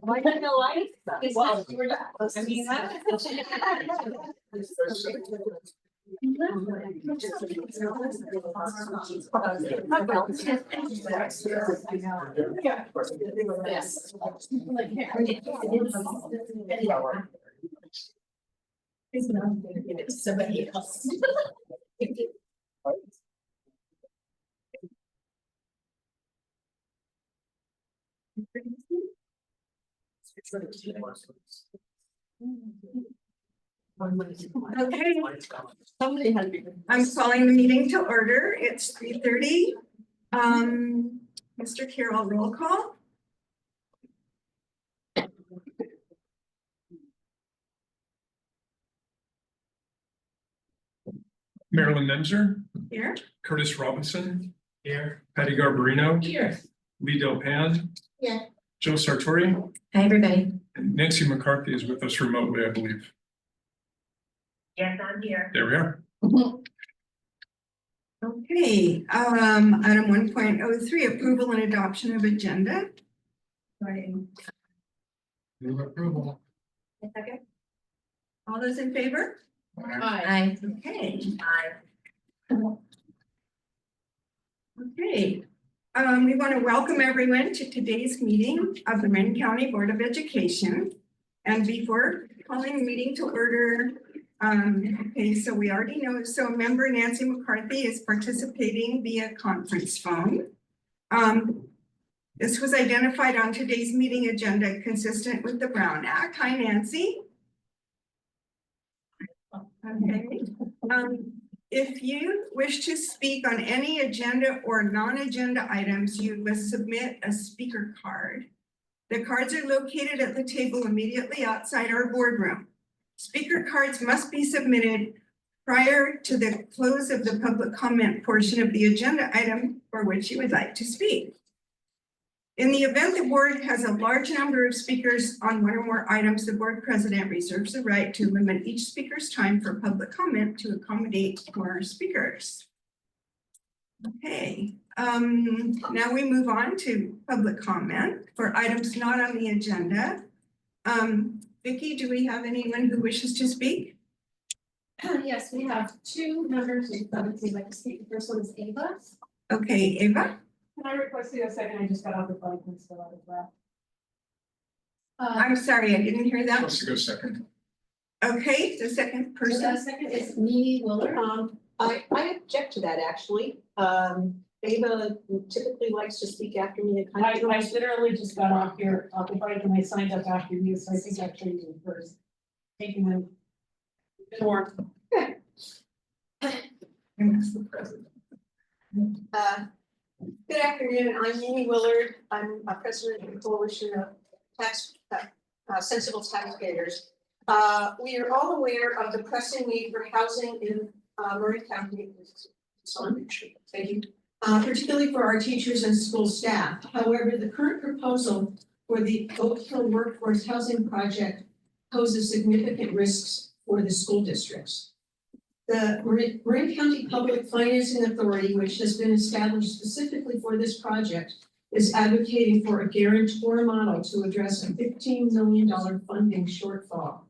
Why don't I like? Well, I mean, yes. Somebody else. Okay, I'm calling the meeting to order. It's 3:30. Mr. Carroll, roll call. Marilyn Nemser, Here. Curtis Robinson, here. Patty Garbarino, Here. Lee Delpan, Yeah. Joe Sartori, Hi, everybody. and Nancy McCarthy is with us remotely, I believe. Yes, I'm here. There we are. Okay, item 1.03, approval and adoption of agenda. Right. Move approval. Second. All those in favor? Hi. Okay. Hi. Okay, we want to welcome everyone to today's meeting of the Marin County Board of Education. And before calling the meeting to order, okay, so we already know, so member Nancy McCarthy is participating via conference phone. This was identified on today's meeting agenda consistent with the Brown Act. Hi, Nancy. Okay. If you wish to speak on any agenda or non-agenda items, you must submit a speaker card. The cards are located at the table immediately outside our boardroom. Speaker cards must be submitted prior to the close of the public comment portion of the agenda item for which you would like to speak. In the event the board has a large number of speakers on one or more items, the board president reserves the right to limit each speaker's time for public comment to accommodate more speakers. Okay, now we move on to public comment for items not on the agenda. Vicki, do we have anyone who wishes to speak? Yes, we have two members who would like to speak. The first one is Ava. Okay, Ava. Can I request you a second? I just got off the phone and still out of breath. I'm sorry, I didn't hear that. Supposed to go second. Okay, the second The person. second is Mimi Willard. I object to that, actually. Ava typically likes to speak after me. I literally just got off here, the break, and I signed up after you, so I think I changed it first. Taking them. More. The president. Good afternoon, I'm Mimi Willard. I'm a president of the Coalition of Sensible Taxpayers. We are all aware of the pressing need for housing in Marin County. Thank you. Particularly for our teachers and school staff. However, the current proposal for the Oak Hill Workforce Housing Project poses significant risks for the school districts. The Marin County Public Financing Authority, which has been established specifically for this project, is advocating for a guarantor model to address a $15 million funding shortfall.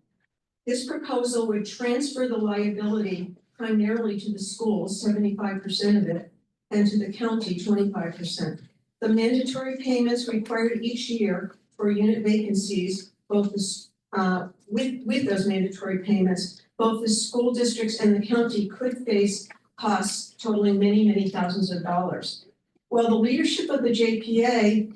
This proposal would transfer the liability primarily to the schools, 75% of it, and to the county, 25%. The mandatory payments required each year for unit vacancies, both with those mandatory payments, both the school districts and the county could face costs totaling many, many thousands of dollars. Well, the leadership of the JPA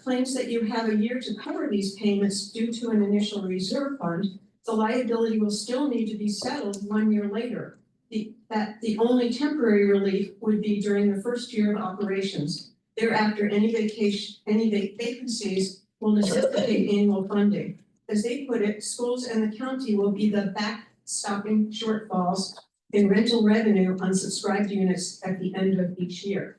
claims that you have a year to cover these payments due to an initial reserve fund. The liability will still need to be settled 1 year later. The only temporary relief would be during the first year of operations. Thereafter, any vacancies will necessitate annual funding. As they put it, schools and the county will be the backstopping shortfalls in rental revenue on subscribed units at the end of each year.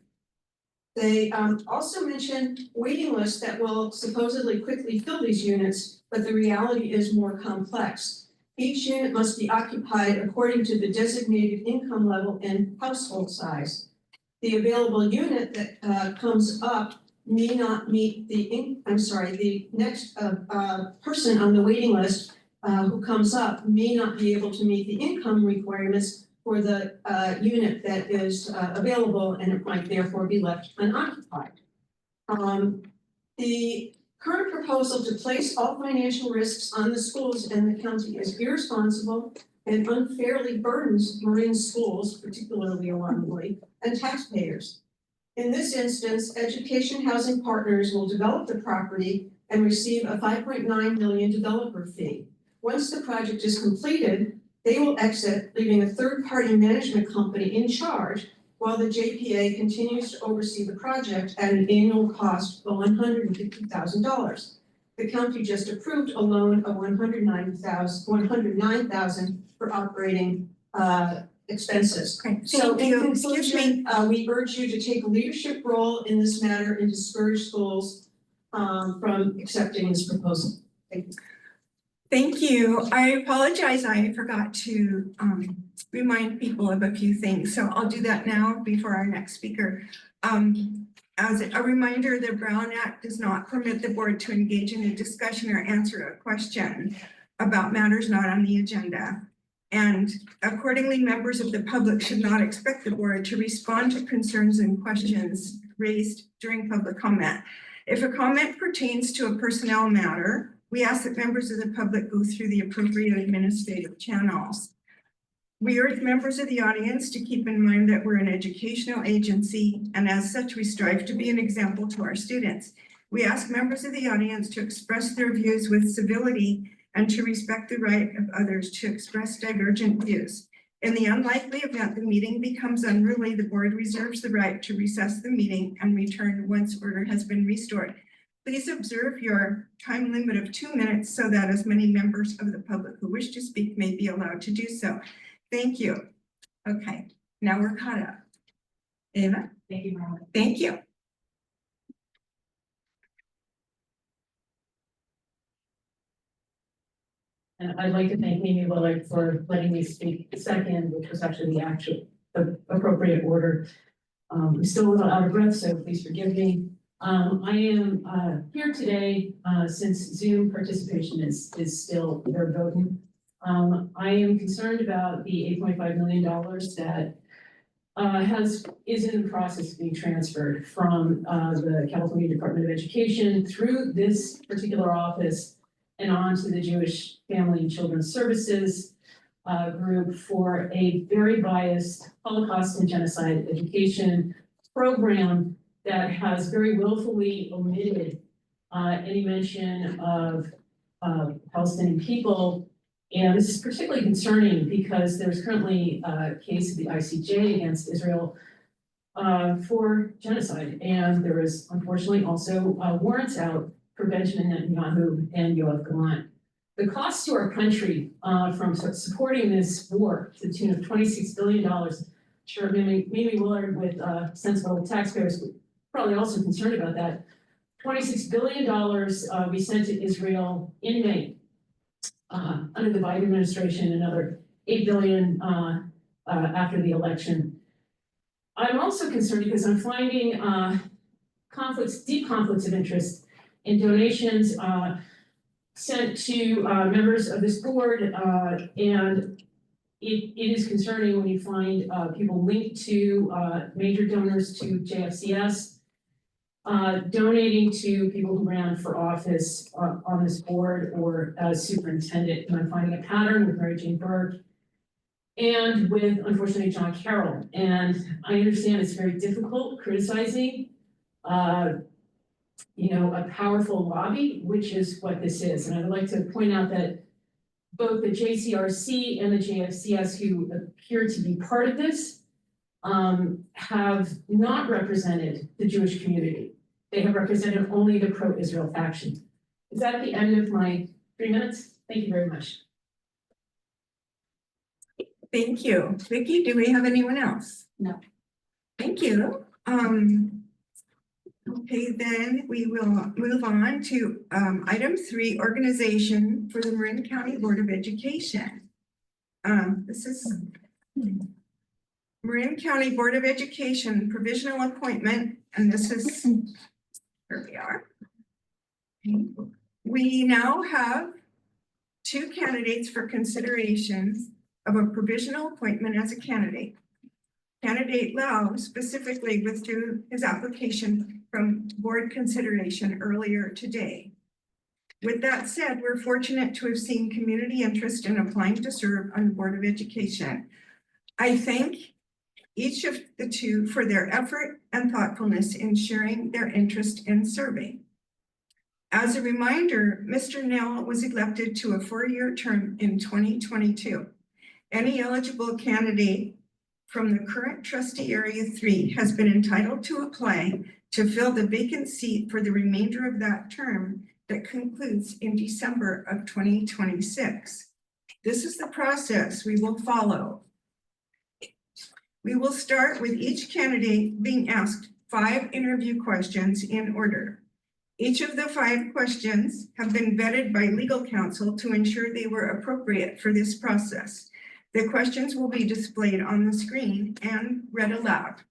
They also mentioned waiting lists that will supposedly quickly fill these units, but the reality is more complex. Each unit must be occupied according to the designated income level and household size. The available unit that comes up may not meet the next person on the waiting list who comes up may not be able to meet the income requirements for the unit that is available, and it might therefore be left unoccupied. The current proposal to place all financial risks on the schools and the county is irresponsible and unfairly burdens Marine schools, particularly alarmingly, and taxpayers. In this instance, Education Housing Partners will develop the property and receive a $5.9 million developer fee. Once the project is completed, they will exit, leaving a third-party management company in charge while the JPA continues to oversee the project at an annual cost of $150,000. The county just approved a loan of $109,000 for operating expenses. Okay, So thank in you. Excuse me. conclusion, we urge you to take a leadership role in this matter and discourage schools from accepting this proposal. Thank you. Thank you. I apologize. I forgot to remind people of a few things, so I'll do that now before our next speaker. As a reminder, the Brown Act does not permit the board to engage in a discussion or answer a question about matters not on the agenda. And accordingly, members of the public should not expect the board to respond to concerns and questions raised during public comment. If a comment pertains to a personnel matter, we ask that members of the public go through the appropriate administrative channels. We urge members of the audience to keep in mind that we're an educational agency, and as such, we strive to be an example to our students. We ask members of the audience to express their views with civility and to respect the right of others to express divergent views. In the unlikely event the meeting becomes unruly, the board reserves the right to recess the meeting and return once order has been restored. Please observe your time limit of 2 minutes so that as many members of the public who wish to speak may be allowed to do so. Thank you. Okay, now we're caught up. Ava? Thank you, Marilyn. Thank you. And I'd like to thank Amy Willard for letting me speak second, which was actually the appropriate order. I'm still a little out of breath, so please forgive me. I am here today since Zoom participation is still verboten. I am concerned about the $8.5 million that is in the process of being transferred from the California Department of Education through this particular office and on to the Jewish Family and Children's Services group for a very biased Holocaust and genocide education program that has very willfully omitted any mention of Palestinian people. And this is particularly concerning because there's currently a case of the ICJ against Israel for genocide. And there is unfortunately also warrants out for Benjamin Netanyahu and Yoav Gallant. The cost to our country from supporting this war to the tune of $26 billion, sure, Mimi Willard with sensible taxpayers probably also concerned about that. $26 billion we sent to Israel in May under the Biden administration, another $8 billion after the election. I'm also concerned because I'm finding deep conflicts of interest in donations sent to members of this board, and it is concerning when you find people linked to major donors to JFCS, donating to people who ran for office on this board or as superintendent. And I'm finding a pattern with Mary Jane Burke and with, unfortunately, John Carroll. And I understand it's very difficult criticizing a powerful lobby, which is what this is. And I would like to point out that both the JCRC and the JFCS, who appear to be part of this, have not represented the Jewish community. They have represented only the pro-Israel faction. Is that the end of my 3 minutes? Thank you very much. Thank you. Vicki, do we have anyone else? No. Thank you. Okay, then we will move on to item 3, organization for the Marin County Board of Education. This is Marin County Board of Education provisional appointment, and this is where we are. We now have 2 candidates for consideration of a provisional appointment as a candidate. Candidate Lau specifically withdrew his application from board consideration earlier today. With that said, we're fortunate to have seen community interest in applying to serve on the Board of Education. I thank each of the 2 for their effort and thoughtfulness in sharing their interest in serving. As a reminder, Mr. Nell was elected to a 4-year term in 2022. Any eligible candidate from the current trustee area 3 has been entitled to apply to fill the vacant seat for the remainder of that term that concludes in December of 2026. This is the process we will follow. We will start with each candidate being asked 5 interview questions in order. Each of the 5 questions have been vetted by legal counsel to ensure they were appropriate for this process. The questions will be displayed on the screen and read aloud.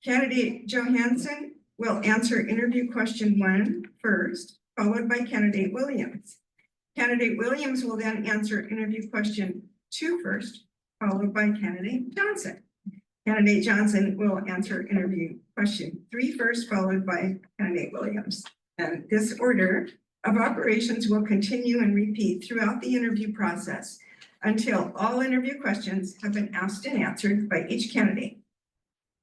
Candidate Johansson will answer interview question 1 first, followed by candidate Williams. Candidate Williams will then answer interview question 2 first, followed by candidate Johnson. Candidate Johnson will answer interview question 3 first, followed by candidate Williams. And this order of operations will continue and repeat throughout the interview process until all interview questions have been asked and answered by each candidate.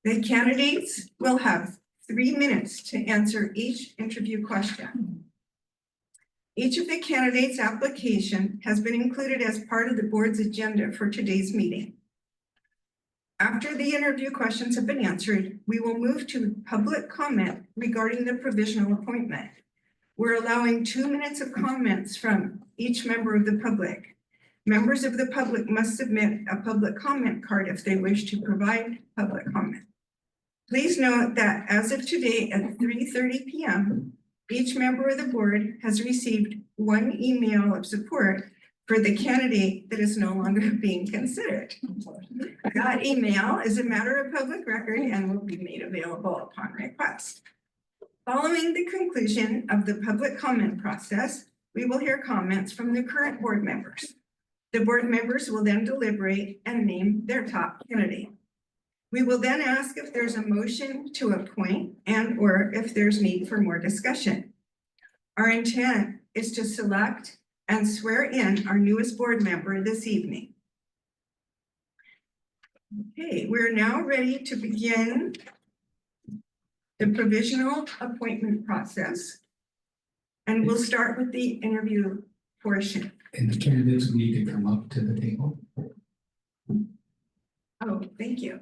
The candidates will have 3 minutes to answer each interview question. Each of the candidates' application has been included as part of the board's agenda for today's meeting. After the interview questions have been answered, we will move to public comment regarding the provisional appointment. We're allowing 2 minutes of comments from each member of the public. Members of the public must submit a public comment card if they wish to provide public comment. Please note that as of today at 3:30 p.m., each member of the board has received 1 email of support for the candidate that is no longer being considered. That email is a matter of public record and will be made available upon request. Following the conclusion of the public comment process, we will hear comments from the current board members. The board members will then deliberate and name their top candidate. We will then ask if there's a motion to appoint and or if there's need for more discussion. Our intent is to select and swear in our newest board member this evening. Okay, we're now ready to begin the provisional appointment process. And we'll start with the interview portion. And the candidates will need to come up to the table. Oh, thank you.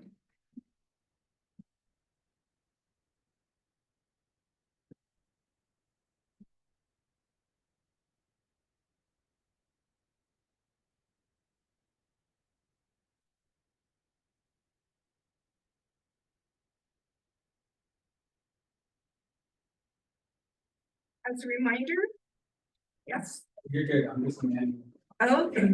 As a reminder, yes. You're good, I'm just man. Okay.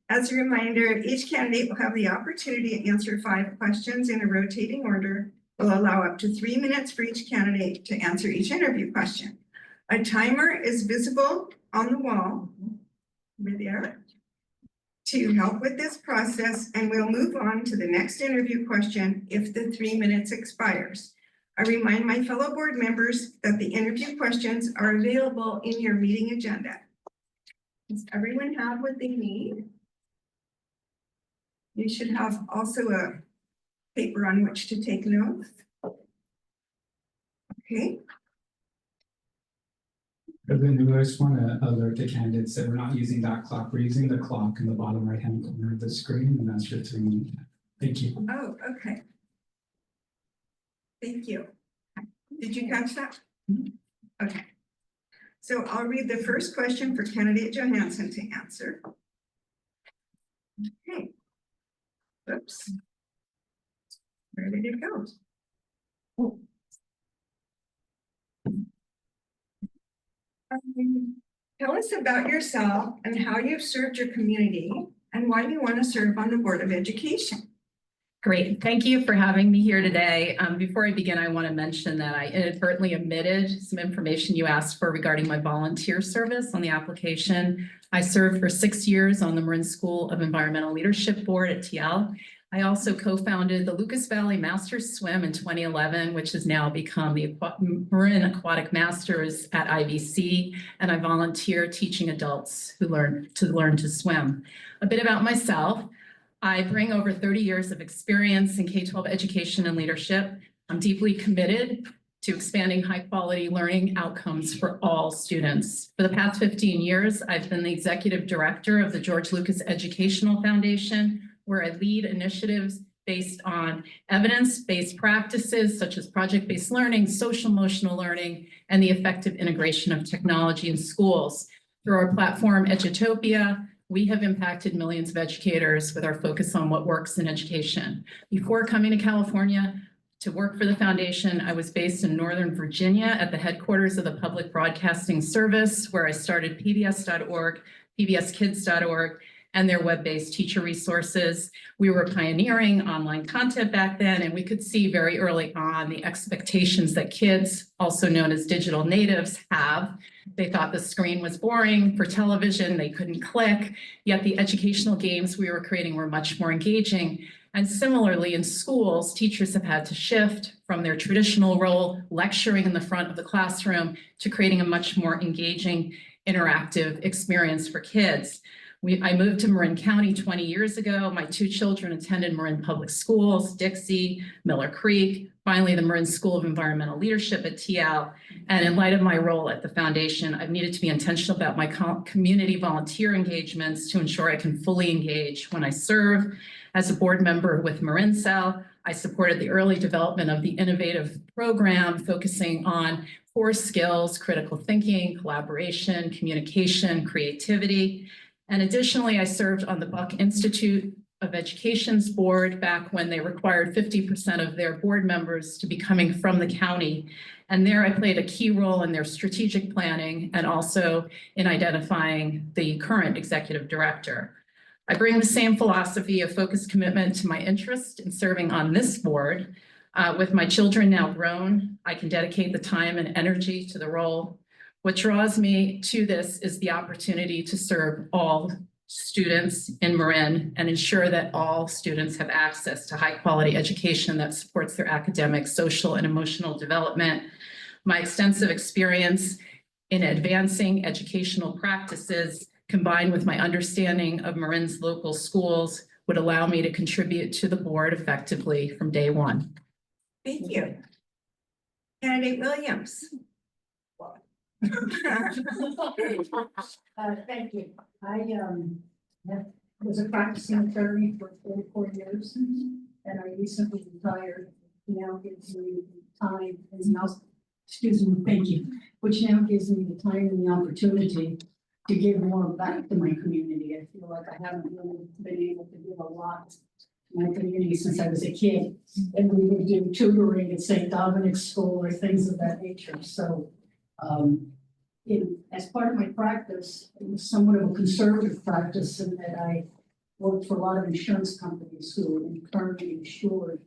As a reminder, each candidate will have the opportunity to answer 5 questions in a rotating order. We'll allow up to 3 minutes for each candidate to answer each interview question. A timer is visible on the wall over there to help with this process, and we'll move on to the next interview question if the 3 minutes expires. I remind my fellow board members that the interview questions are available in your meeting agenda. Does everyone have what they need? You should have also a paper on which to take notes. Okay. President, I just want to alert the candidates that we're not using that clock. We're using the clock in the bottom right-hand corner of the screen, and that's your 3 minutes. Thank you. Oh, okay. Thank you. Did you catch that? Okay. So I'll read the first question for candidate Johansson to answer. Okay. Oops. Where did it go? Tell us about yourself and how you've served your community and why you want to serve on the Board of Education. Great. Thank you for having me here today. Before I begin, I want to mention that I inadvertently omitted some information you asked for regarding my volunteer service on the application. I served for 6 years on the Marin School of Environmental Leadership Board at TL. I also co-founded the Lucas Valley Masters Swim in 2011, which has now become the Marin Aquatic Masters at IVC, and I volunteer teaching adults who learn to swim. A bit about myself. I bring over 30 years of experience in K-12 education and leadership. I'm deeply committed to expanding high-quality learning outcomes for all students. For the past 15 years, I've been the executive director of the George Lucas Educational Foundation, where I lead initiatives based on evidence-based practices such as project-based learning, social-emotional learning, and the effective integration of technology in schools. Through our platform, Edutopia, we have impacted millions of educators with our focus on what works in education. Before coming to California to work for the foundation, I was based in Northern Virginia at the headquarters of the Public Broadcasting Service, where I started PBS.org, PBSkids.org, and their web-based teacher resources. We were pioneering online content back then, and we could see very early on the expectations that kids, also known as digital natives, have. They thought the screen was boring for television, they couldn't click, yet the educational games we were creating were much more engaging. And similarly, in schools, teachers have had to shift from their traditional role, lecturing in the front of the classroom, to creating a much more engaging, interactive experience for kids. I moved to Marin County 20 years ago. My 2 children attended Marin Public Schools, Dixie, Miller Creek, finally the Marin School of Environmental Leadership at TL. And in light of my role at the foundation, I've needed to be intentional about my community volunteer engagements to ensure I can fully engage when I serve. As a board member with Marin Cell, I supported the early development of the innovative program focusing on 4 skills: critical thinking, collaboration, communication, creativity. And additionally, I served on the Buck Institute of Education's board back when they required 50% of their board members to be coming from the county. And there I played a key role in their strategic planning and also in identifying the current executive director. I bring the same philosophy of focused commitment to my interest in serving on this board. With my children now grown, I can dedicate the time and energy to the role. What draws me to this is the opportunity to serve all students in Marin and ensure that all students have access to high quality education that supports their academic, social, and emotional development. My extensive experience in advancing educational practices, combined with my understanding of Marin's local schools, would allow me to contribute to the board effectively from day one. Thank you. Candidate Williams. Thank you. Was a practicing attorney for 44 years, and I recently retired. Now gives me the time and now, excuse me, thank you, which now gives me the time and the opportunity to give more back to my community. I feel like I haven't really been able to give a lot to my community since I was a kid, and we would do tutoring at St. Dominic's School or things of that nature. So as part of my practice, it was somewhat of a conservative practice in that I worked for a lot of insurance companies who internally insured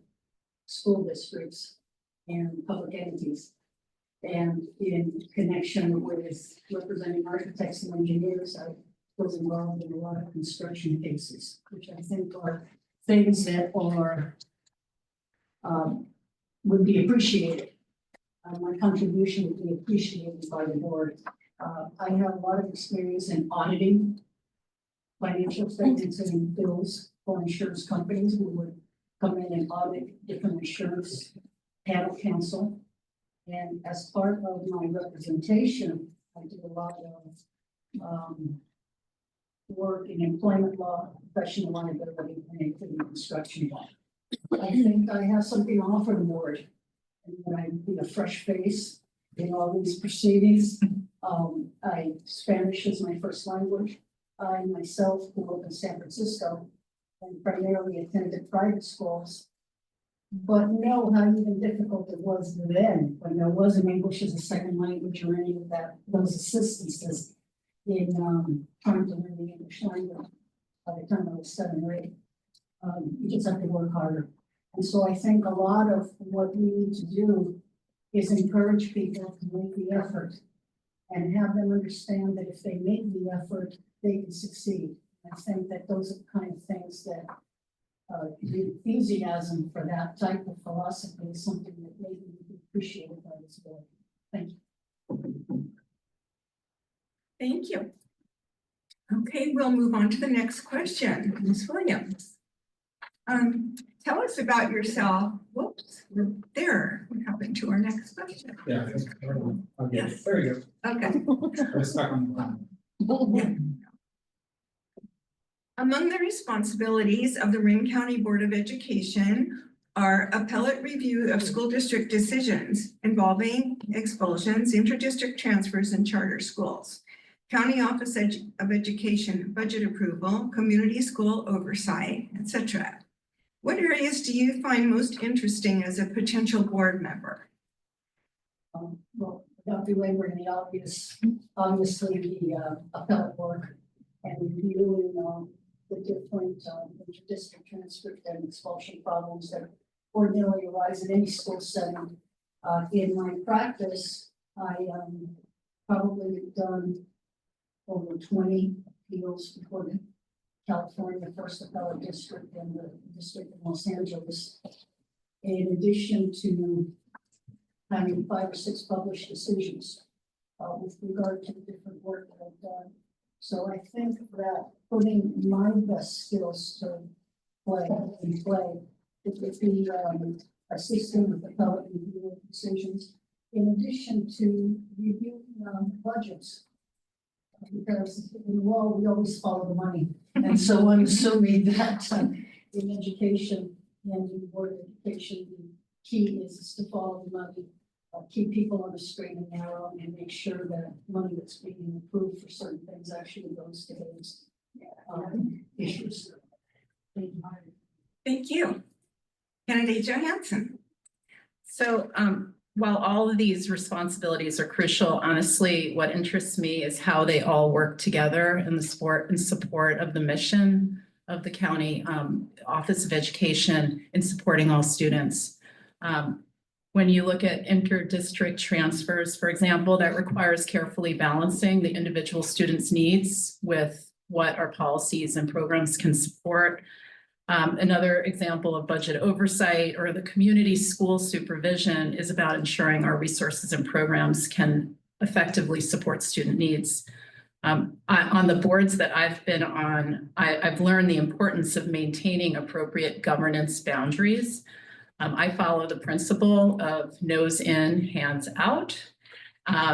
school districts and public entities. And in connection with representing architects and engineers, I was involved in a lot of construction cases, which I think are things that are would be appreciated. My contribution would be appreciated by the board. I have a lot of experience in auditing financial statements and bills for insurance companies who would come in and audit different insurance panel counsel. And as part of my representation, I do a lot of work in employment law, professional liability, and activity construction law. I think I have something to offer the board. And I'd be a fresh face in all these proceedings. Spanish is my first language. I myself grew up in San Francisco and primarily attended private schools. but know how even difficult it was then, when there wasn't English as a second language or any of that, those assistances in trying to learn the English language by the time I was 7 or 8. You just have to work harder. And so I think a lot of what we need to do is encourage people to make the effort and have them understand that if they make the effort, they can succeed. I think that those are the kind of things that the enthusiasm for that type of philosophy is something that maybe would be appreciated by this board. Thank you. Thank you. Okay, we'll move on to the next question. Ms. Williams. Tell us about yourself. Whoops, we're there. What happened to our next question? Yeah. Okay, Yes. there we go. Okay. I was stuck on the line. Among the responsibilities of the Marin County Board of Education are appellate review of school district decisions involving expulsions, interdistrict transfers, and charter schools, County Office of Education budget approval, community school oversight, etc. What areas do you find most interesting as a potential board member? Well, without belaboring the obviously the appellate work and reviewing the different interdistrict transfer and expulsion problems that ordinarily arise in any school setting. In my practice, I probably have done over 20 appeals before the California First Appellate District and the District of Los Angeles. In addition to having 5 or 6 published decisions with regard to the different work that I've done. So I think that putting my best skills to play, it would be assisting with appellate review decisions, in addition to reviewing budgets. Because in law, we always follow the money. And so I'm assuming that in education and in board of education, the key is to follow the money, keep people on the straight and narrow, and make sure that money that's being approved for certain things actually goes to those issues. Thank you. Candidate Johansson. So while all of these responsibilities are crucial, honestly, what interests me is how they all work together in the support of the mission of the county Office of Education in supporting all students. When you look at inter-district transfers, for example, that requires carefully balancing the individual student's needs with what our policies and programs can support. Another example of budget oversight or the community school supervision is about ensuring our resources and programs can effectively support student needs. On the boards that I've been on, I've learned the importance of maintaining appropriate governance boundaries. I follow the principle of nose in, hands out,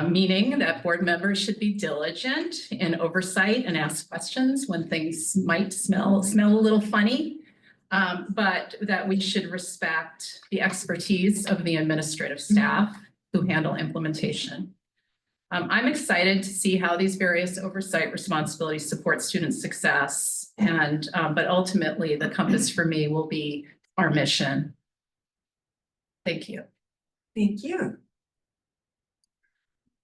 meaning that board members should be diligent in oversight and ask questions when things might smell a little funny. But that we should respect the expertise of the administrative staff who handle implementation. I'm excited to see how these various oversight responsibilities support student success, but ultimately the compass for me will be our mission. Thank you. Thank you.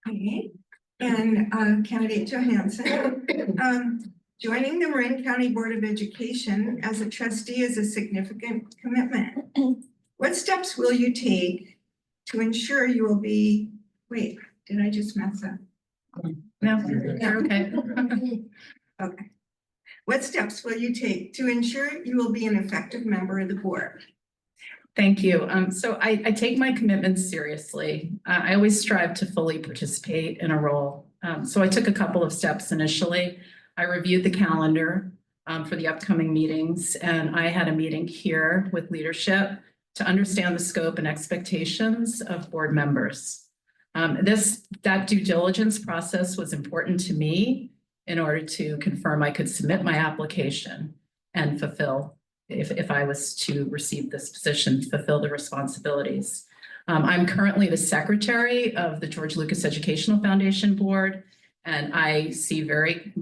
Okay, and candidate Johansson, joining the Marin County Board of Education as a trustee is a significant commitment. What steps will you take to ensure you will be, wait, did I just mess up? No, you're okay. Okay. What steps will you take to ensure you will be an effective member of the board? Thank you. So I take my commitments seriously. I always strive to fully participate in a role. So I took a couple of steps initially. I reviewed the calendar for the upcoming meetings, and I had a meeting here with leadership to understand the scope and expectations of board members. That due diligence process was important to me in order to confirm I could submit my application and fulfill, if I was to receive this position, fulfill the responsibilities. I'm currently the secretary of the George Lucas Educational Foundation Board, and I see very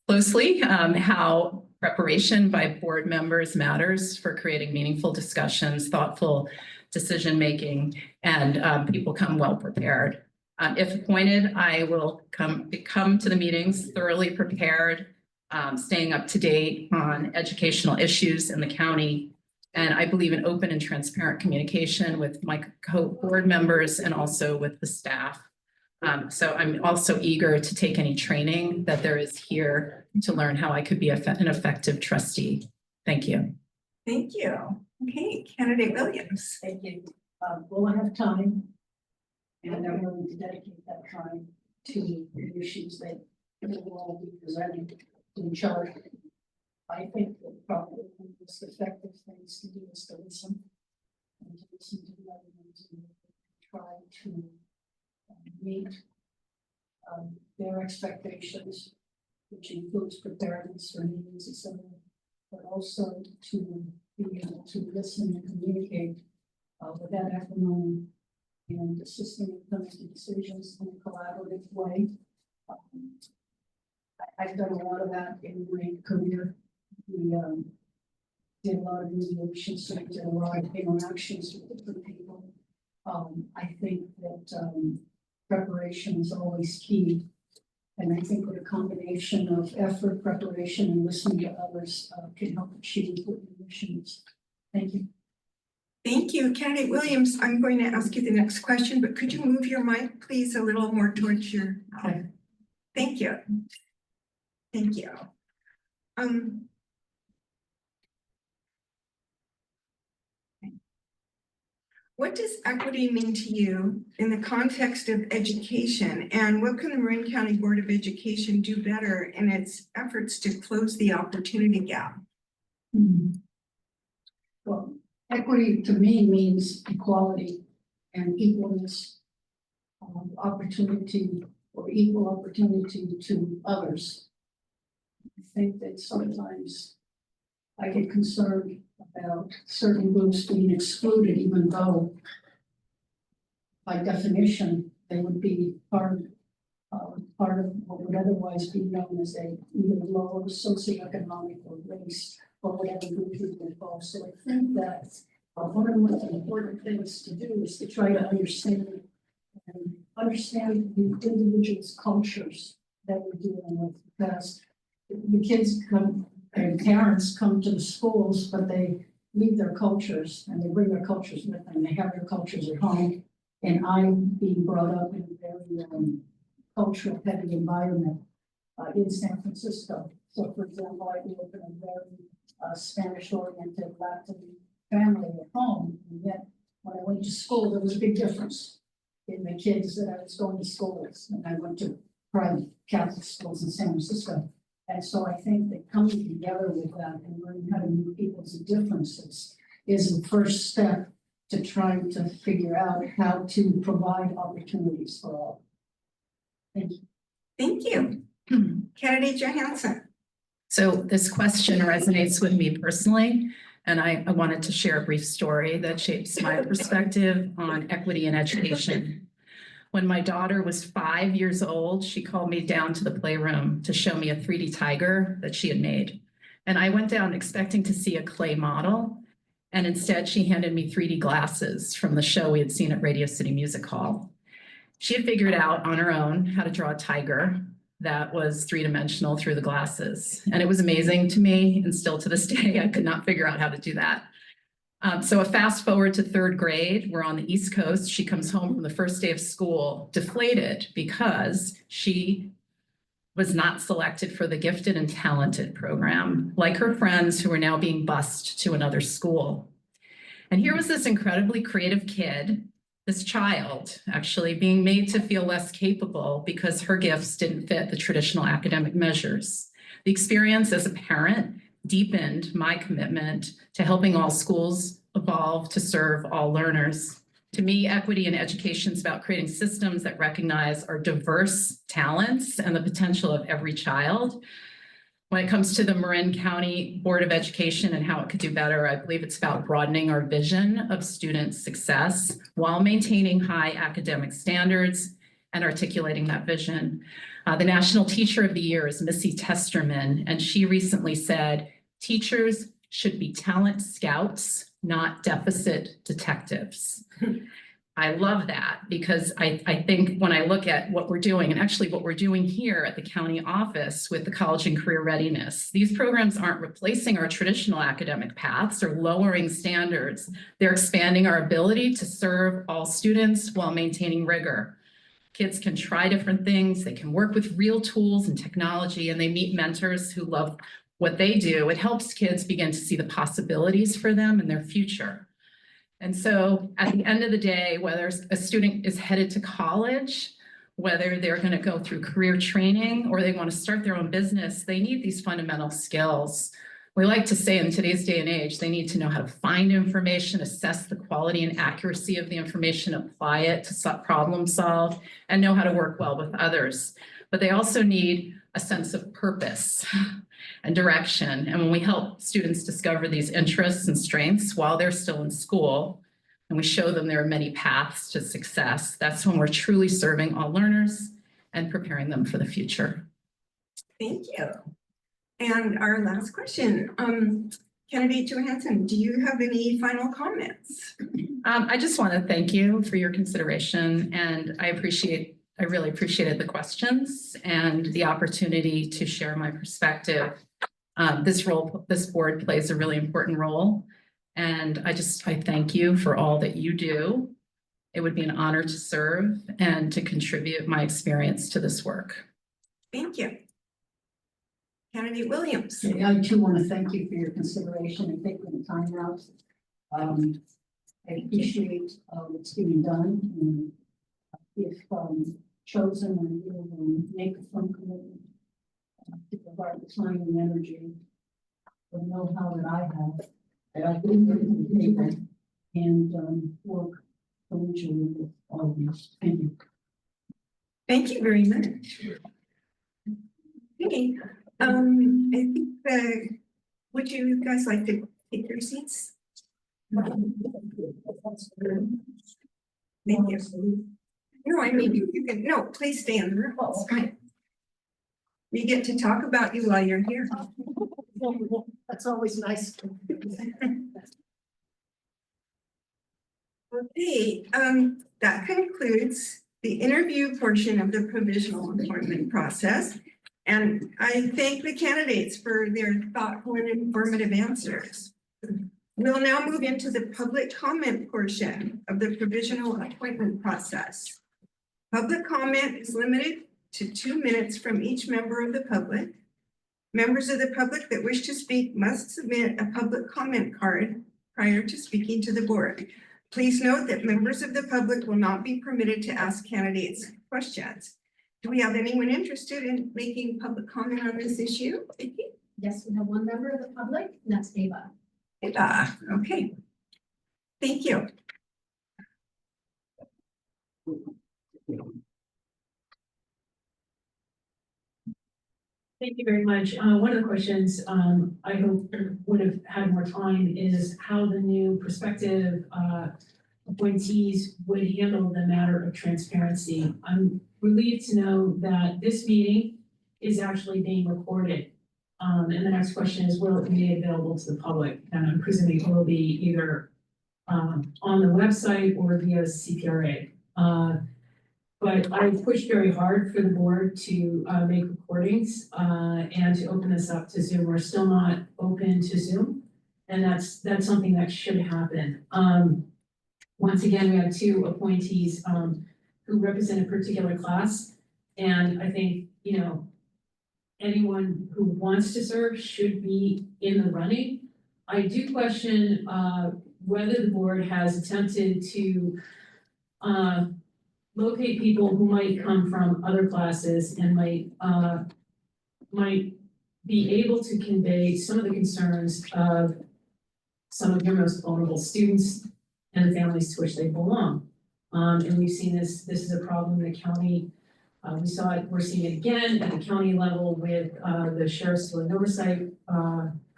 closely how Preparation by board members matters for creating meaningful discussions, thoughtful decision-making, and people come well prepared. If appointed, I will come to the meetings thoroughly prepared, staying up to date on educational issues in the county. And I believe in open and transparent communication with my co-board members and also with the staff. So I'm also eager to take any training that there is here to learn how I could be an effective trustee. Thank you. Thank you. Okay, candidate Williams. Thank you. Will I have time? And I'm willing to dedicate that time to the issues that will all be presented to each other. I think that probably the most effective things to do is to listen and to listen to the other ones and try to meet their expectations, which includes preparedness for meetings, etc., but also to be able to listen and communicate without acrimony and assisting in coming to decisions in a collaborative way. I've done a lot of that in my career. We did a lot of mediation, so we did a lot of interactions with different people. I think that preparation is always key. And I think with a combination of effort, preparation, and listening to others can help achieve what your mission is. Thank you. Thank you, candidate Williams. I'm going to ask you the next question, but could you move your mic, please, a little more towards your. Okay. Thank you. Thank you. What does equity mean to you in the context of education? And what can the Marin County Board of Education do better in its efforts to close the opportunity gap? Well, equity to me means equality and equalness, opportunity or equal opportunity to others. I think that sometimes I get concerned about certain groups being excluded, even though by definition, they would be part of what would otherwise be known as a either lower socioeconomic or race or whatever group you would call. So I think that one of the most important things to do is to try to understand the individuals' cultures that we're dealing with, because the kids come and parents come to the schools, but they leave their cultures and they bring their cultures with them. They have their cultures at home. And I'm being brought up in a very cultural heavy environment in San Francisco. So, for example, I grew up in a very Spanish-oriented Latin family at home, and yet when I went to school, there was a big difference in the kids that I was going to school with. And I went to private Catholic schools in San Francisco. And so I think that coming together with that and learning how to meet people's differences is the first step to trying to figure out how to provide opportunities for all. Thank you. Thank you. Candidate Johansson. So this question resonates with me personally, and I wanted to share a brief story that shapes my perspective on equity in education. When my daughter was 5 years old, she called me down to the playroom to show me a 3D tiger that she had made. And I went down expecting to see a clay model, and instead she handed me 3D glasses from the show we had seen at Radio City Music Hall. She had figured out on her own how to draw a tiger that was three-dimensional through the glasses. And it was amazing to me, and still to this day, I could not figure out how to do that. So a fast forward to third grade, we're on the East Coast. She comes home from the first day of school deflated because she was not selected for the gifted and talented program, like her friends who were now being bused to another school. And here was this incredibly creative kid, this child actually being made to feel less capable because her gifts didn't fit the traditional academic measures. The experience as a parent deepened my commitment to helping all schools evolve to serve all learners. To me, equity in education is about creating systems that recognize our diverse talents and the potential of every child. When it comes to the Marin County Board of Education and how it could do better, I believe it's about broadening our vision of student success while maintaining high academic standards, and articulating that vision. The National Teacher of the Year is Missy Testerman, and she recently said, teachers should be talent scouts, not deficit detectives. I love that because I think when I look at what we're doing, and actually what we're doing here at the county office with the college and career readiness, these programs aren't replacing our traditional academic paths or lowering standards. They're expanding our ability to serve all students while maintaining rigor. Kids can try different things, they can work with real tools and technology, and they meet mentors who love what they do. It helps kids begin to see the possibilities for them and their future. And so at the end of the day, whether a student is headed to college, whether they're going to go through career training or they want to start their own business, they need these fundamental skills. We like to say in today's day and age, they need to know how to find information, assess the quality and accuracy of the information, apply it to problem solve, and know how to work well with others. But they also need a sense of purpose and direction. And when we help students discover these interests and strengths while they're still in school, and we show them there are many paths to success, that's when we're truly serving all learners and preparing them for the future. Thank you. And our last question, candidate Johansson, do you have any final comments? I just want to thank you for your consideration, and I really appreciated the questions and the opportunity to share my perspective. This board plays a really important role, and I thank you for all that you do. It would be an honor to serve and to contribute my experience to this work. Thank you. Candidate Williams. I too want to thank you for your consideration and taking the time out. I appreciate what's being done, and if chosen, I will make a firm commitment to provide the time and energy, the know-how that I have, that I bring to the table, and work collegially with all of you. Thank you. Thank you very much. Okay, I think would you guys like to take your seats? Thank you. No, I mean, you can, no, please stay in the room. It's fine. We get to talk about you while you're here. That's always nice. Okay, that concludes the interview portion of the provisional employment process. And I thank the candidates for their thoughtful and informative answers. We'll now move into the public comment portion of the provisional appointment process. Public comment is limited to 2 minutes from each member of the public. Members of the public that wish to speak must submit a public comment card prior to speaking to the board. Please note that members of the public will not be permitted to ask candidates questions. Do we have anyone interested in making public comment on this issue? Yes, we have one member of the public, and that's Ava. Ava, okay. Thank you. Thank you very much. One of the questions I hope would have had more time is how the new prospective appointees would handle the matter of transparency. I'm relieved to know that this meeting is actually being recorded. And the next question is, will it be made available to the public? And I'm presuming it will be either on the website or via CPRA. But I pushed very hard for the board to make recordings and to open this up to Zoom. We're still not open to Zoom, and that's something that should happen. Once again, we have 2 appointees who represent a particular class, and I think, you know, anyone who wants to serve should be in the running. I do question whether the board has attempted to locate people who might come from other classes and might be able to convey some of the concerns of some of your most vulnerable students and the families to which they belong. And we've seen this is a problem in the county. We saw it, we're seeing it again at the county level with the sheriff's civilian oversight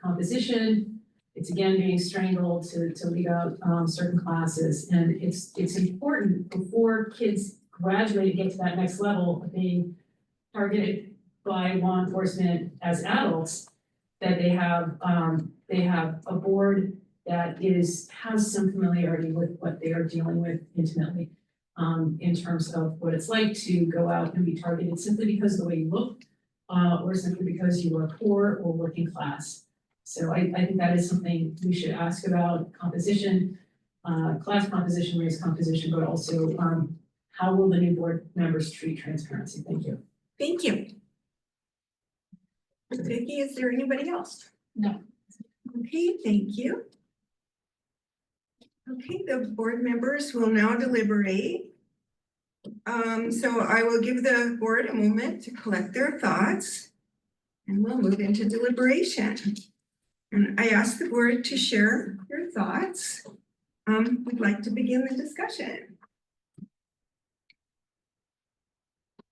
composition. It's again being strangled to leave out certain classes. And it's important before kids gradually get to that next level of being targeted by law enforcement as adults, that they have a board that has some familiarity with what they are dealing with intimately, in terms of what it's like to go out and be targeted simply because of the way you look, or simply because you are poor or working class. So I think that is something we should ask about composition, class composition, race composition, but also, how will the new board members treat transparency? Thank you. Thank you. Vicky, is there anybody else? No. Okay, thank you. Okay, the board members will now deliberate. So I will give the board a moment to collect their thoughts, and we'll move into deliberation. And I ask the board to share your thoughts. We'd like to begin the discussion.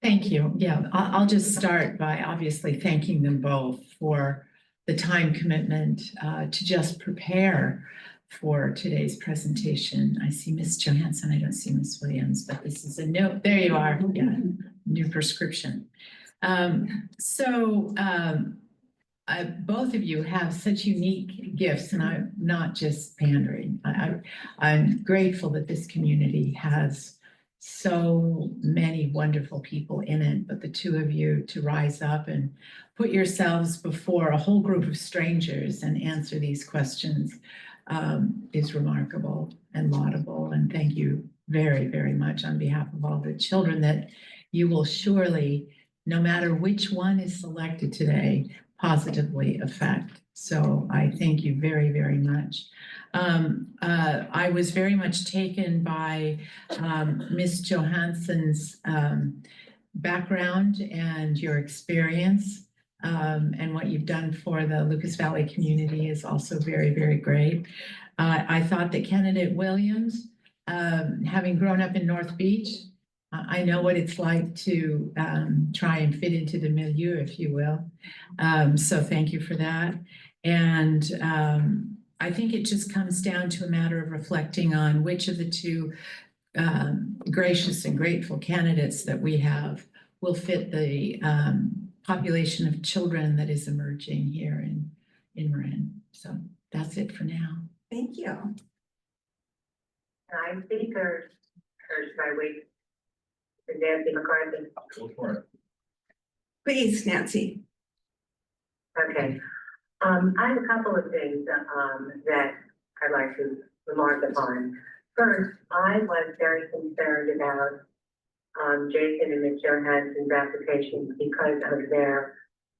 Thank you. Yeah, I'll just start by obviously thanking them both for the time commitment to just prepare for today's presentation. I see Miss Johansson, I don't see Miss Williams, but this is a note. There you are. Yeah, new prescription. Both of you have such unique gifts, and I'm not just pandering. I'm grateful that this community has so many wonderful people in it, but the two of you to rise up and put yourselves before a whole group of strangers and answer these questions is remarkable and laudable. And thank you very, very much on behalf of all the children that you will surely, no matter which one is selected today, positively affect. So I thank you very, very much. I was very much taken by Miss Johansson's background and your experience, and what you've done for the Lucas Valley community is also very, very great. I thought that candidate Williams, having grown up in North Beach, I know what it's like to try and fit into the milieu, if you will. So thank you for that. And I think it just comes down to a matter of reflecting on which of the two gracious and grateful candidates that we have will fit the population of children that is emerging here in Marin. So that's it for now. Thank you. I'm speaker, or should I wait? Nancy McCarthy. Go for it. Please, Nancy. Okay. I have a couple of things that I'd like to remark upon. First, I was very concerned about Jason and Ms. Johansson's applications because of their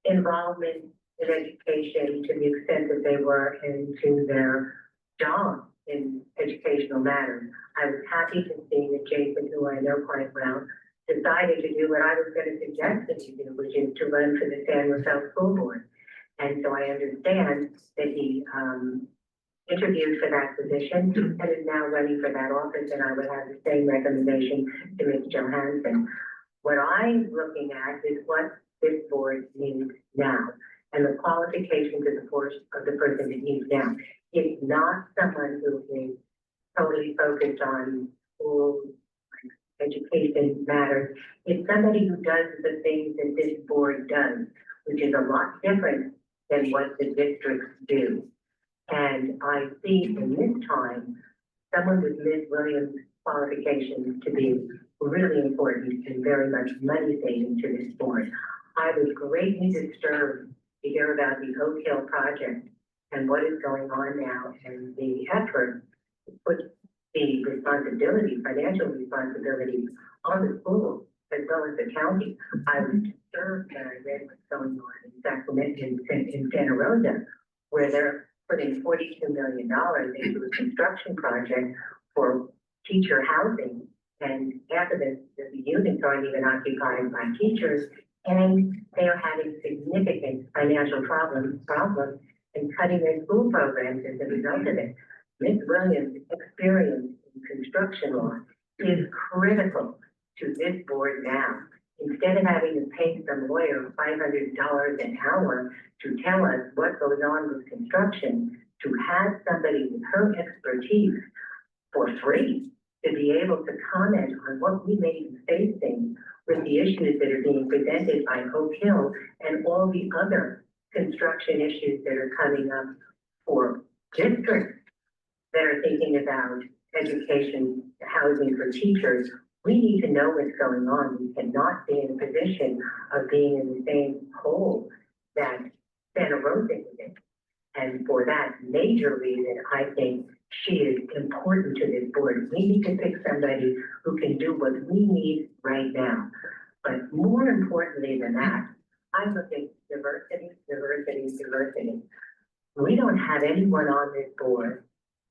involvement in education to the extent that they were into their job in educational matters. I was happy to see that Jason, who I know quite well, decided to do what I was going to suggest that he do, which is to run for the San Rafael School Board. And so I understand that he interviewed for that position and is now running for that office, and I would have the same recommendation to Ms. Johansson. What I'm looking at is what this board needs now and the qualifications of the person it needs now. It's not someone who is totally focused on school, education matters. It's somebody who does the things that this board does, which is a lot different than what the districts do. And I see in this time, someone with Ms. Williams' qualifications to be really important and very much money saving to this board. I was greatly disturbed to hear about the Oak Hill project and what is going on now and the effort to put the responsibility, financial responsibility on the schools as well as the county. I was disturbed when I read what's going on in Sacramento, in Santa Rosa, where they're putting $42 million into a construction project for teacher housing, and half of the units aren't even occupied by teachers, and they are having significant financial problems and cutting their school programs as a result of it. Ms. Williams' experience in construction law is critical to this board now. Instead of having to pay some lawyer $500 an hour to tell us what goes on with construction, to have somebody with her expertise for free to be able to comment on what we may be facing with the issues that are being presented by Oak Hill and all the other construction issues that are coming up for districts that are thinking about education, housing for teachers. We need to know what's going on. We cannot be in a position of being in the same hole that Santa Rosa is in. And for that major reason, I think she is important to this board. We need to pick somebody who can do what we need right now. But more importantly than that, I look at diversity, diversity, diversity. We don't have anyone on this board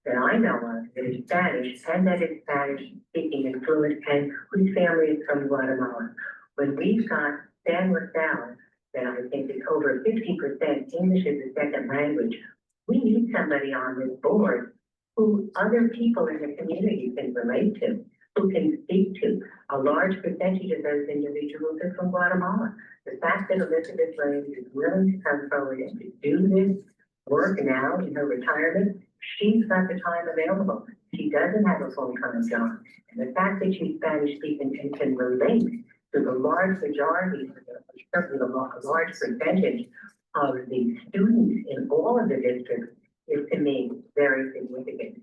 that I know of that is Spanish and that is Spanish speaking and fluent and whose family is from Guatemala. When we've got San LaSalle, that I think is over 50% English as a second language, we need somebody on this board who other people in the community can relate to, who can speak to. A large percentage of those individuals are from Guatemala. The fact that Elizabeth Lane is willing to come forward and to do this work now in her retirement, she's got the time available. She doesn't have a full-time job. And the fact that she's Spanish speaking and can relate to the large majority, certainly a large percentage of the students in all of the districts is to me very significant.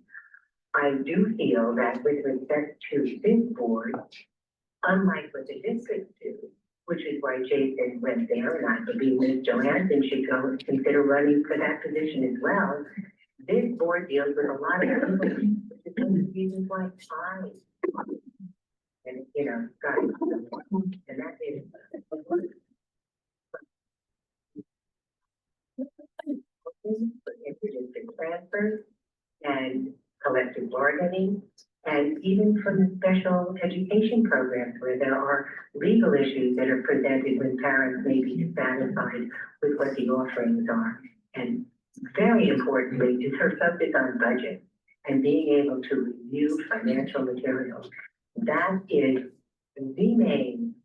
I do feel that with respect to this board, unlike what the districts do, which is why Jason went there, and I believe Ms. Johansson should go and consider running for that position as well. This board deals with a lot of people, which is one of the reasons why I, and got it. And that is interdistrict transfers and collective bargaining, and even from the special education programs where there are legal issues that are presented when parents may be dissatisfied with what the offerings are. And very importantly is her focus on budget and being able to review financial materials. That is the main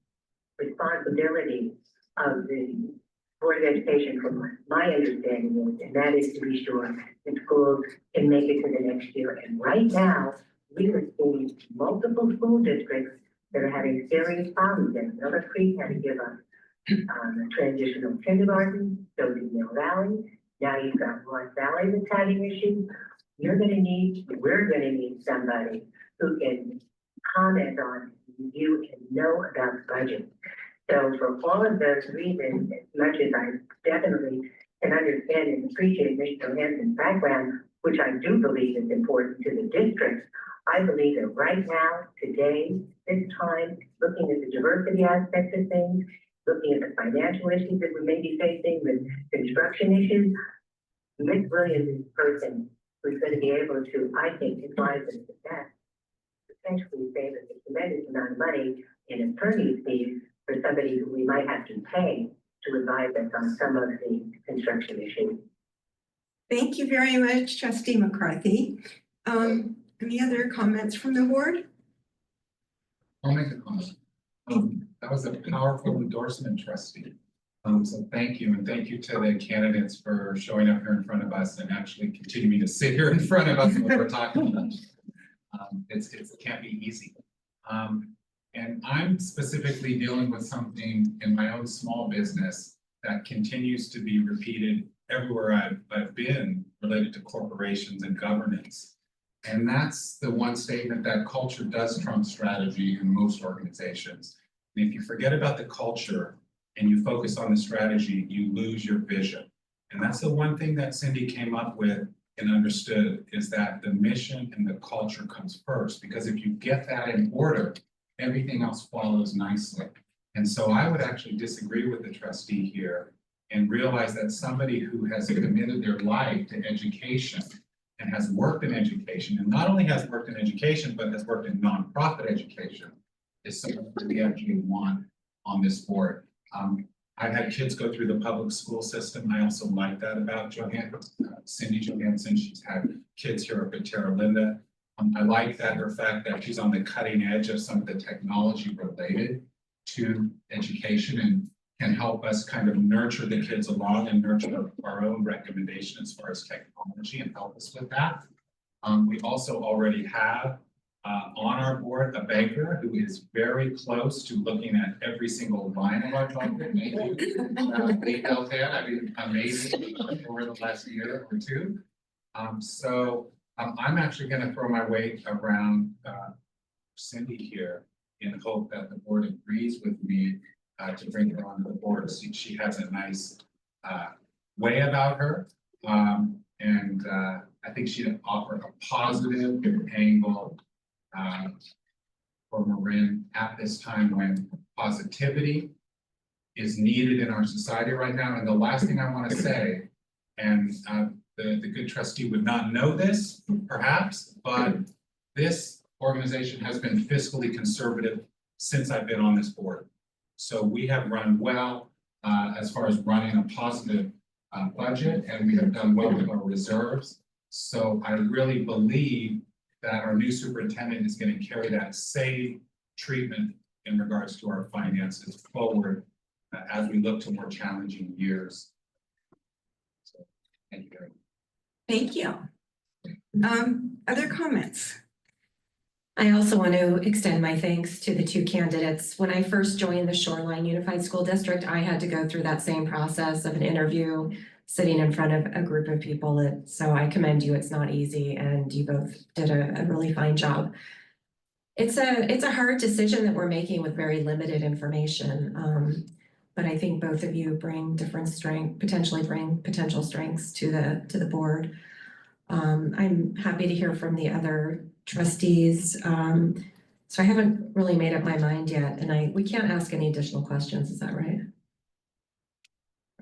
responsibility of the Board of Education, from my understanding is, and that is to be sure that schools can make it to the next year. And right now, we are seeing multiple school districts that are having serious problems. And Miller Creek had to give up a transitional kindergarten, so did Mill Valley. Now you've got Ross Valley that's having issues. We're gonna need somebody who can comment on, review, and know about budget. So for all of those reasons, as much as I definitely can understand and appreciate Ms. Johansson's background, which I do believe is important to the district, I believe that right now, today, this time, looking at the diversity aspects of things, looking at the financial issues that we may be facing with construction issues, Ms. Williams is the person who's going to be able to, I think, advise us to that, potentially save us a tremendous amount of money in attorney's fees for somebody who we might have to pay to advise us on some of the construction issues. Thank you very much, Trustee McCarthy. Any other comments from the board? I'll make a comment. That was a powerful endorsement, trustee. So thank you, and thank you to the candidates for showing up here in front of us and actually continuing to sit here in front of us when we're talking about. It can't be easy. And I'm specifically dealing with something in my own small business that continues to be repeated everywhere I've been related to corporations and governance. And that's the one statement that culture does trump strategy in most organizations. And if you forget about the culture and you focus on the strategy, you lose your vision. And that's the one thing that Cindy came up with and understood, is that the mission and the culture comes first, because if you get that in order, everything else follows nicely. And so I would actually disagree with the trustee here and realize that somebody who has committed their life to education and has worked in education, and not only has worked in education, but has worked in nonprofit education, is someone that we actually want on this board. I've had kids go through the public school system. I also like that about Cindy Johansson. She's had kids here up at Terra Linda. I like that her fact that she's on the cutting edge of some of the technology related to education and can help us kind of nurture the kids along and nurture our own recommendation as far as technology and help us with that. We also already have on our board, a banker who is very close to looking at every single line of our budget. Thank you. Lee Deltan, I've been amazing over the last year or two. I'm actually gonna throw my weight around Cindy here in hope that the board agrees with me to bring her onto the board. She has a nice way about her. And I think she'd offer a positive angle for Marin at this time when positivity is needed in our society right now. And the last thing I want to say, and the good trustee would not know this, perhaps, but this organization has been fiscally conservative since I've been on this board. So we have run well as far as running a positive budget, and we have done well with our reserves. So I really believe that our new superintendent is going to carry that same treatment in regards to our finances forward as we look to more challenging years. So, thank you very much. Thank you. Other comments? I also want to extend my thanks to the two candidates. When I first joined the Shoreline Unified School District, I had to go through that same process of an interview, sitting in front of a group of people. So I commend you. It's not easy, and you both did a really fine job. It's a hard decision that we're making with very limited information. But I think both of you bring different potentially bring potential strengths to the board. I'm happy to hear from the other trustees. So I haven't really made up my mind yet, and we can't ask any additional questions, is that right?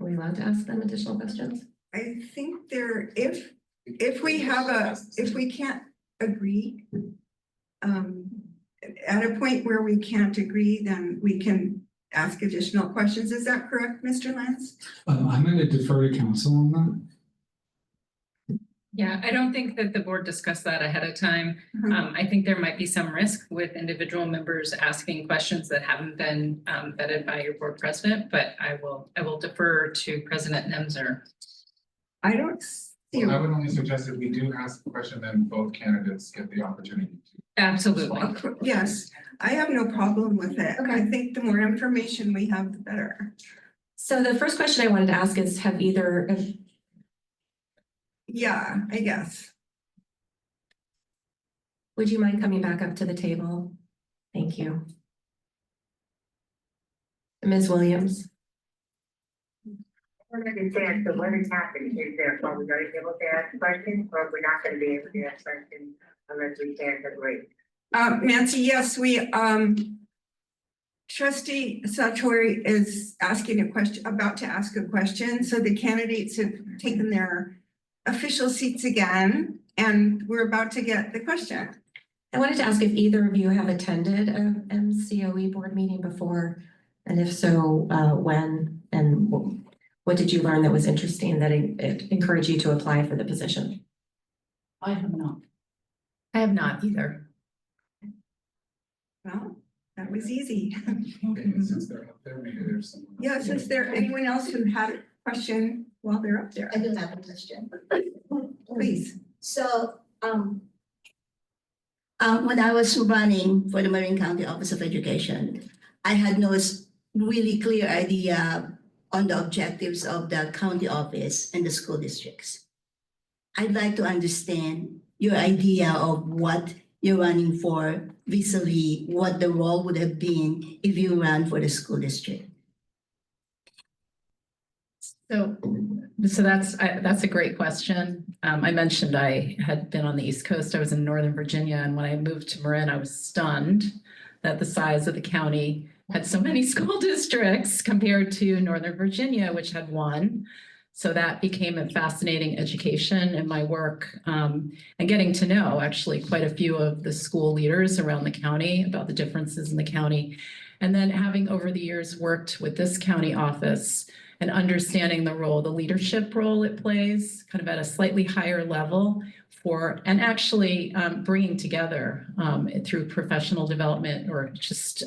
Are we allowed to ask them additional questions? I think if we can't agree, at a point where we can't agree, then we can ask additional questions. Is that correct, Mr. Lance? I'm going to defer to council on that. Yeah, I don't think that the board discussed that ahead of time. I think there might be some risk with individual members asking questions that haven't been vetted by your board president, but I will defer to President Nemser. I don't see. Well, I would only suggest that we do ask the question, then both candidates get the opportunity to. Absolutely. Yes, I have no problem with it. Okay. I think the more information we have, the better. So the first question I wanted to ask is, Yeah, I guess. would you mind coming back up to the table? Thank you. Ms. Williams? I don't understand, so what has happened? Is there, are we going to be able to ask questions, or we're not going to be able to ask questions unless we can't agree? Nancy, yes, Trustee Sartori is asking a question, about to ask a question. So the candidates have taken their official seats again, and we're about to get the question. I wanted to ask if either of you have attended a MCOE board meeting before, and if so, when, and what did you learn that was interesting that it encouraged you to apply for the position? I have not. I have not either. Well, that was easy. Okay, since they're up there, maybe there's someone. Yes, is there anyone else who had a question while they're up there? I do have a question. Please. So, when I was running for the Marin County Office of Education, I had no really clear idea on the objectives of the county office and the school districts. I'd like to understand your idea of what you're running for vis-a-vis what the role would have been if you ran for the school district. So that's a great question. I mentioned I had been on the East Coast. I was in Northern Virginia, and when I moved to Marin, I was stunned that the size of the county had so many school districts compared to Northern Virginia, which had one. So that became a fascinating education in my work, and getting to know actually quite a few of the school leaders around the county about the differences in the county. And then having over the years worked with this county office and understanding the leadership role it plays kind of at a slightly higher level and actually bringing together through professional development or just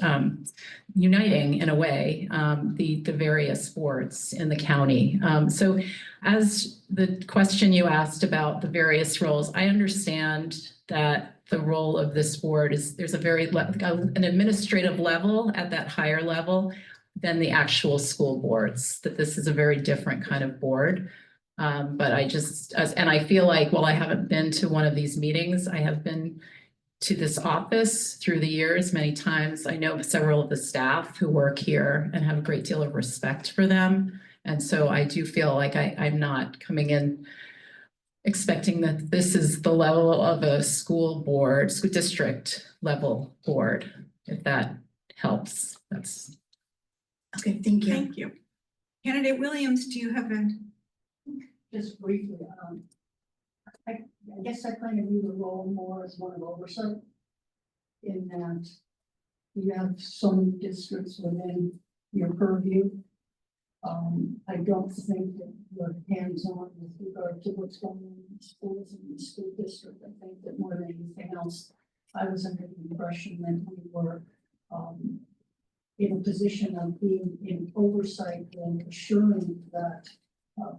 uniting in a way the various boards in the county. So as the question you asked about the various roles, I understand that the role of this board is there's a very, an administrative level at that higher level than the actual school boards, that this is a very different kind of board. But and I feel like, while I haven't been to one of these meetings, I have been to this office through the years many times. I know several of the staff who work here and have a great deal of respect for them. And so I do feel like I'm not coming in expecting that this is the level of a school board, school district level board, if that helps. That's Okay, thank you. Thank you. Candidate Williams, do you have a? Just briefly, I guess I kind of view the role more as one of oversight. In that you have so many districts within your purview. I don't think that you're hands-on with regard to what's going on in the schools and the school district. I think that more than anything else, I was under the impression that we were, in a position of being in oversight and assuring that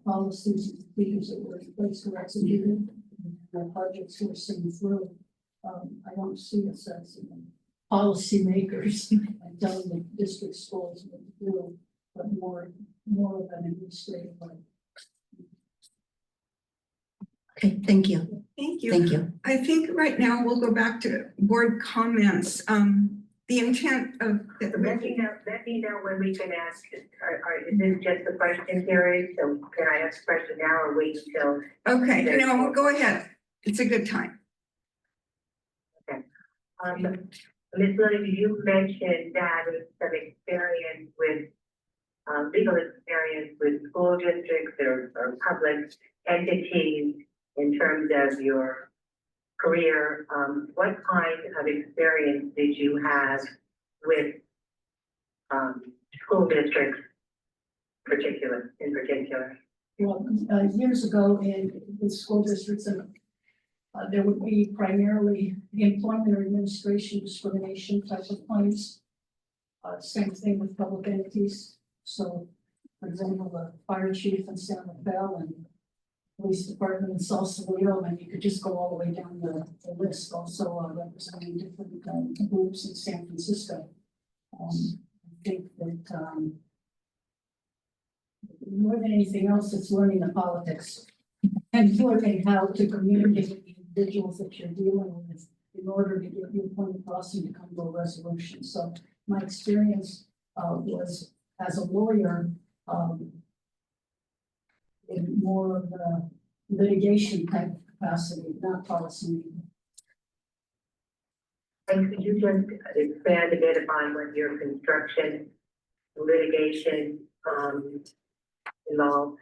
policies and procedures that were in place were executed, and the projects were seen through. I don't see us as policymakers and telling the district schools what to do, but more of an administrative way. Okay, thank you. Thank you. Thank you. I think right now we'll go back to board comments. The intent of. Let me know when we can ask, is this just the question period? So can I ask a question now or wait until? Okay, no, go ahead. It's a good time. Ms. Lilly, you mentioned that some experience with, legal experience with school districts or public entities in terms of your career. What kind of experience did you have with school districts in particular? Well, years ago in the school districts, and there would be primarily employment or administration discrimination type of claims. Same thing with public entities. So, for example, the fire chief in San Rafael and police department in Sausalito, and you could just go all the way down the list. Also representing different groups in San Francisco. I think that more than anything else, it's learning the politics and learning how to communicate with the individuals that you're dealing with in order to get your point across and to come to a resolution. So my experience was as a lawyer in more of the litigation type of capacity, not policy. And could you just expand a bit upon what your construction litigation involved?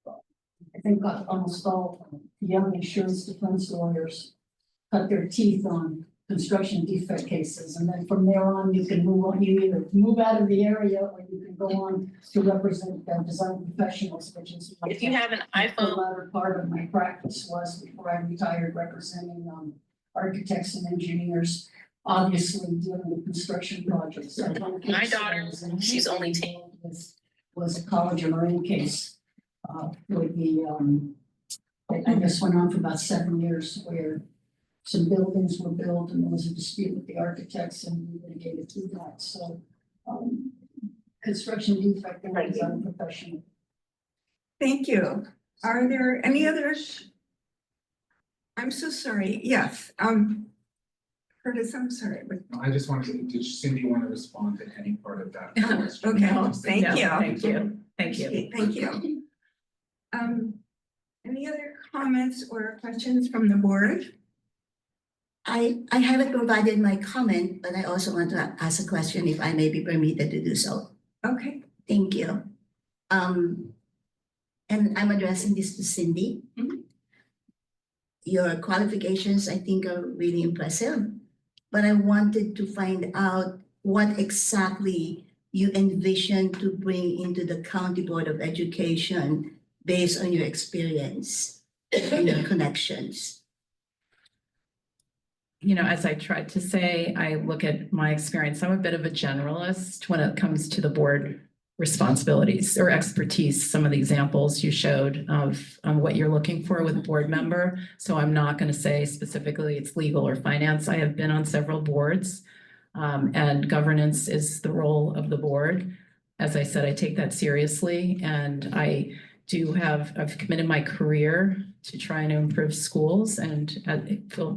I think almost all young insurance defense lawyers cut their teeth on construction defect cases, and then from there on, you can move on. You either move out of the area, or you can go on to represent design professionals, which is if you have an the iPhone. latter part of my practice was before I retired, representing architects and engineers, obviously dealing with construction projects. So My daughter, she's only 10. Was a college of Marin case. With the I guess went on for about 7 years, where some buildings were built and there was a dispute with the architects, and we litigated through that. So construction defect is unprofessional. Thank you. Are there any others? I'm so sorry. Yes. Curtis, I'm sorry. I just wanted to, did Cindy want to respond to any part of that question? Okay, No, thank no, you. Thank you. Thank you. Okay, thank you. Any other comments or questions from the board? I haven't provided my comment, but I also want to ask a question if I may be permitted to do so. Okay. Thank you. And I'm addressing this to Cindy. Mhm. Your qualifications, I think, are really impressive, but I wanted to find out what exactly you envision to bring into the County Board of Education based on your experience and your connections. You know, as I tried to say, I look at my experience. I'm a bit of a generalist when it comes to the board responsibilities or expertise, some of the examples you showed of what you're looking for with a board member. So I'm not going to say specifically it's legal or finance. I have been on several boards, and governance is the role of the board. As I said, I take that seriously, and I've committed my career to trying to improve schools, and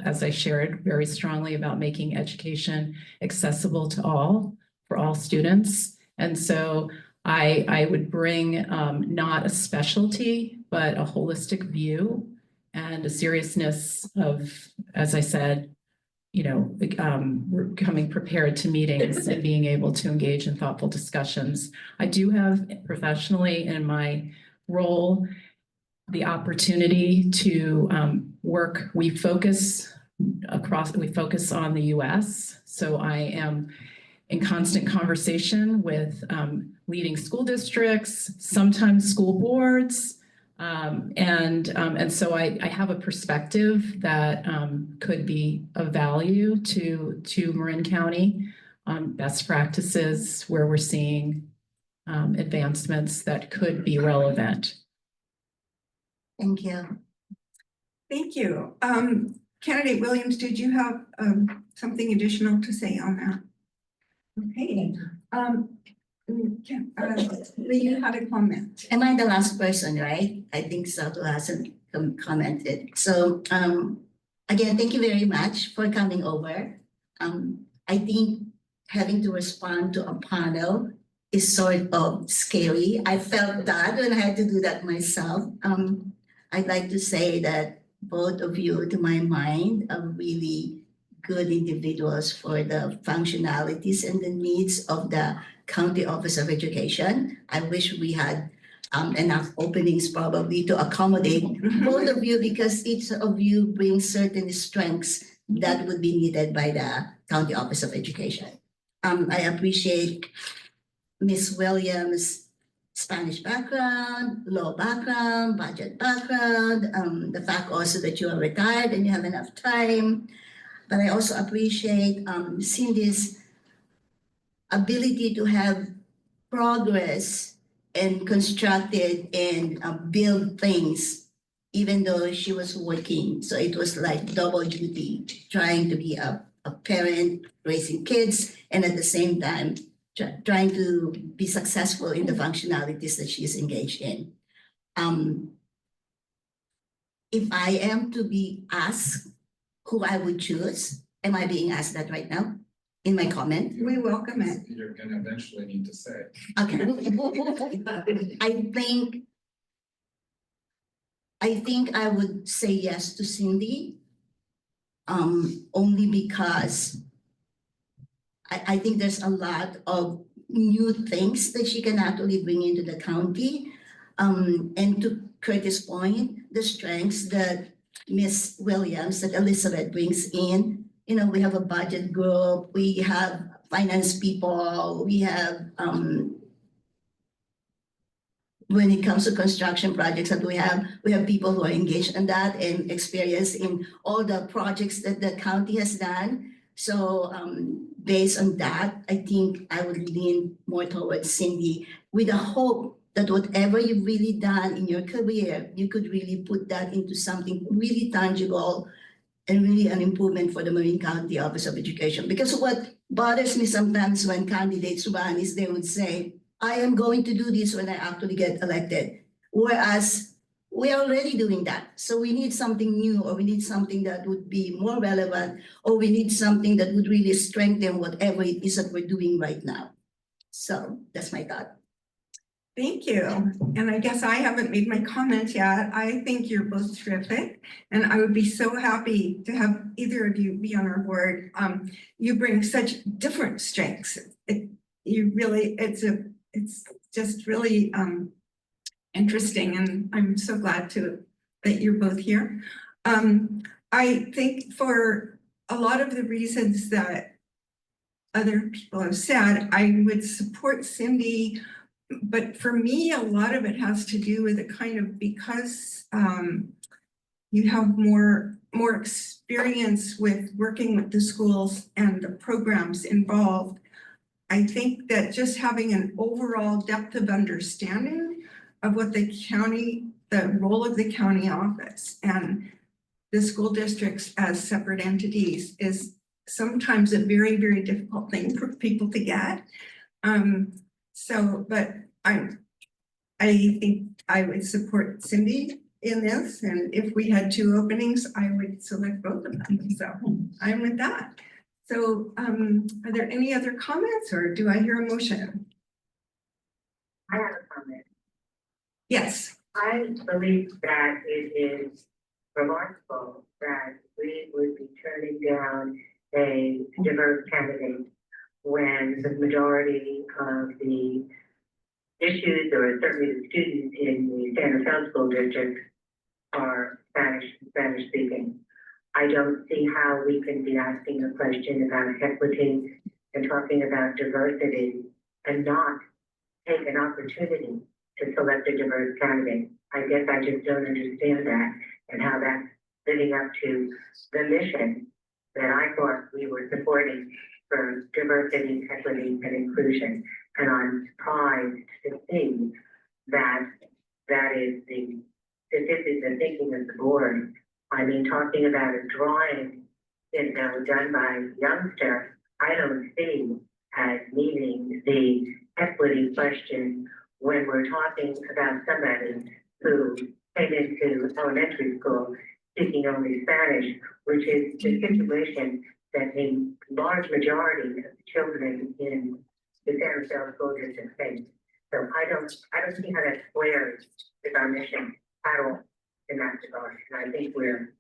as I shared very strongly about making education accessible to all, for all students. And so I would bring not a specialty, but a holistic view and a seriousness of, as I said, coming prepared to meetings and being able to engage in thoughtful discussions. I do have professionally in my role the opportunity to work. We focus on the US. So I am in constant conversation with leading school districts, sometimes school boards. And so I have a perspective that could be of value to Marin County, best practices where we're seeing advancements that could be relevant. Thank you. Thank you. Candidate Williams, did you have something additional to say on that? Okay. Lee, you had a comment. Am I the last person, right? I think so, who hasn't commented. So again, thank you very much for coming over. I think having to respond to a panel is sort of scary. I felt that when I had to do that myself. I'd like to say that both of you, to my mind, are really good individuals for the functionalities and the needs of the County Office of Education. I wish we had enough openings probably to accommodate both of you, because each of you brings certain strengths that would be needed by the County Office of Education. I appreciate Ms. Williams' Spanish background, law background, budget background, the fact also that you are retired and you have enough time. But I also appreciate Cindy's ability to have progress and constructed and build things, even though she was working. So it was like double duty, trying to be a parent, raising kids, and at the same time, trying to be successful in the functionalities that she's engaged in. If I am to be asked who I would choose, am I being asked that right now in my comment? We welcome it. You're gonna eventually need to say. Okay. I think I would say yes to Cindy, only because I think there's a lot of new things that she can actually bring into the county. And to Curtis' point, the strengths that Ms. Williams, that Elizabeth brings in, we have a budget group, we have finance people, we have, when it comes to construction projects that we have people who are engaged in that and experienced in all the projects that the county has done. So based on that, I think I would lean more towards Cindy, with the hope that whatever you've really done in your career, you could really put that into something really tangible and really an improvement for the Marin County Office of Education. Because what bothers me sometimes when candidates run is they would say, I am going to do this when I actually get elected. Whereas we're already doing that. So we need something new, or we need something that would be more relevant, or we need something that would really strengthen whatever it is that we're doing right now. So that's my thought. Thank you. And I guess I haven't made my comment yet. I think you're both terrific, and I would be so happy to have either of you be on our board. You bring such different strengths. It's just really interesting, and I'm so glad that you're both here. I think for a lot of the reasons that other people have said, I would support Cindy. But for me, a lot of it has to do with because you have more experience with working with the schools and the programs involved. I think that just having an overall depth of understanding of what the county, the role of the county office and the school districts as separate entities is sometimes a very, very difficult thing for people to get. But I think I would support Cindy in this, and if we had two openings, I would select both of them, so I'm with that. So, are there any other comments, or do I hear a motion? I have a comment. Yes. I believe that it is remarkable that we would be turning down a diverse candidate when the majority of the issues, or certainly the students in the Standard South School District, are Spanish speaking. I don't see how we can be asking a question about equity and talking about diversity and not take an opportunity to select a diverse candidate. I guess I just don't understand that and how that's living up to the mission that I thought we were supporting for diversity, equity, and inclusion. And I'm surprised to see that this is the thinking of the board. I mean, talking about a drawing, done by a youngster, I don't see as meeting the equity question when we're talking about somebody who came into elementary school speaking only Spanish, which is the situation that a large majority of the children in the San Jose School District face. So I don't see how that squares with our mission at all in that regard. And I think we're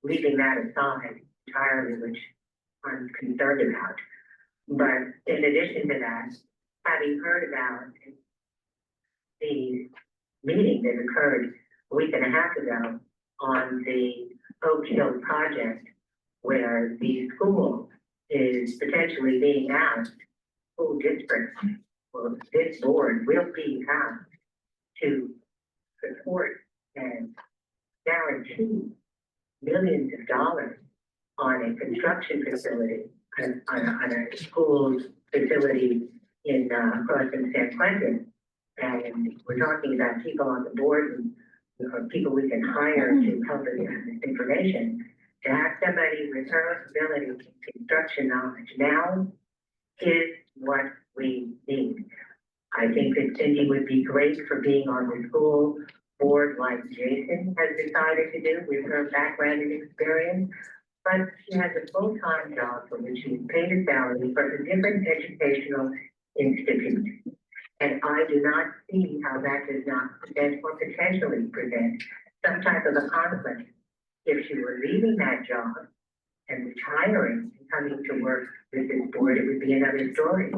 leaving that aside entirely, which I'm concerned about. But in addition to that, having heard about the meeting that occurred a week and a half ago on the Oak Hill project, where the school is potentially being asked, school districts, or this board will be asked to support and guarantee millions of dollars on a construction facility, on a school facility in across in San Quentin. And we're talking about people on the board or people we can hire to help us get this information. To have somebody with her ability to construction knowledge now is what we need. I think that Cindy would be great for being on the school board like Jason has decided to do with her background and experience. But she has a full-time job for which she's paid a salary for a different educational institute. And I do not see how that does not present or potentially present some type of a conflict. If she were leaving that job and retiring and coming to work with this board, it would be another story.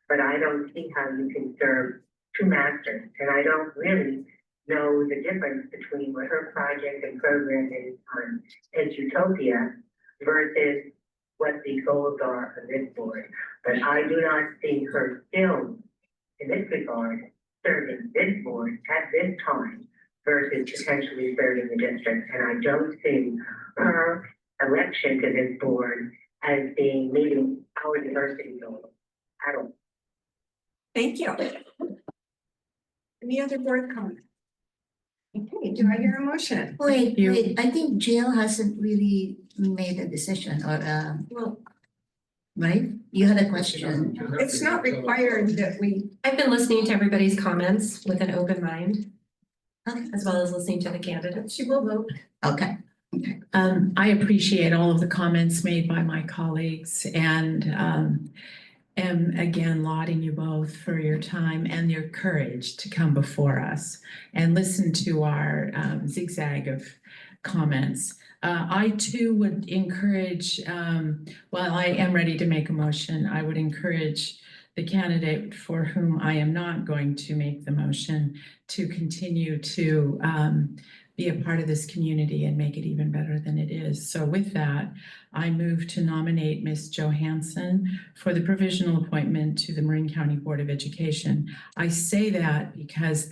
But I don't see how you can serve two masters. And I don't really know the difference between what her project and program is on Edutopia versus what the goals are of this board. But I do not see her still, in this regard, serving this board at this time versus potentially serving the district. And I don't see her election to this board as being meeting our diversity goals at all. Thank you. Any other board comments? Okay, do I hear a motion? Wait, I think Jill hasn't really made a decision or, Well, right? You had a question. it's not required that we, I've been listening to everybody's comments with an open mind, Okay. as well as listening to the candidates. she will vote. Okay. I appreciate all of the comments made by my colleagues and am again lauding you both for your time and your courage to come before us and listen to our zigzag of comments. I too would encourage, while I am ready to make a motion, I would encourage the candidate for whom I am not going to make the motion to continue to be a part of this community and make it even better than it is. So with that, I move to nominate Ms. Johansson for the provisional appointment to the Marin County Board of Education. I say that because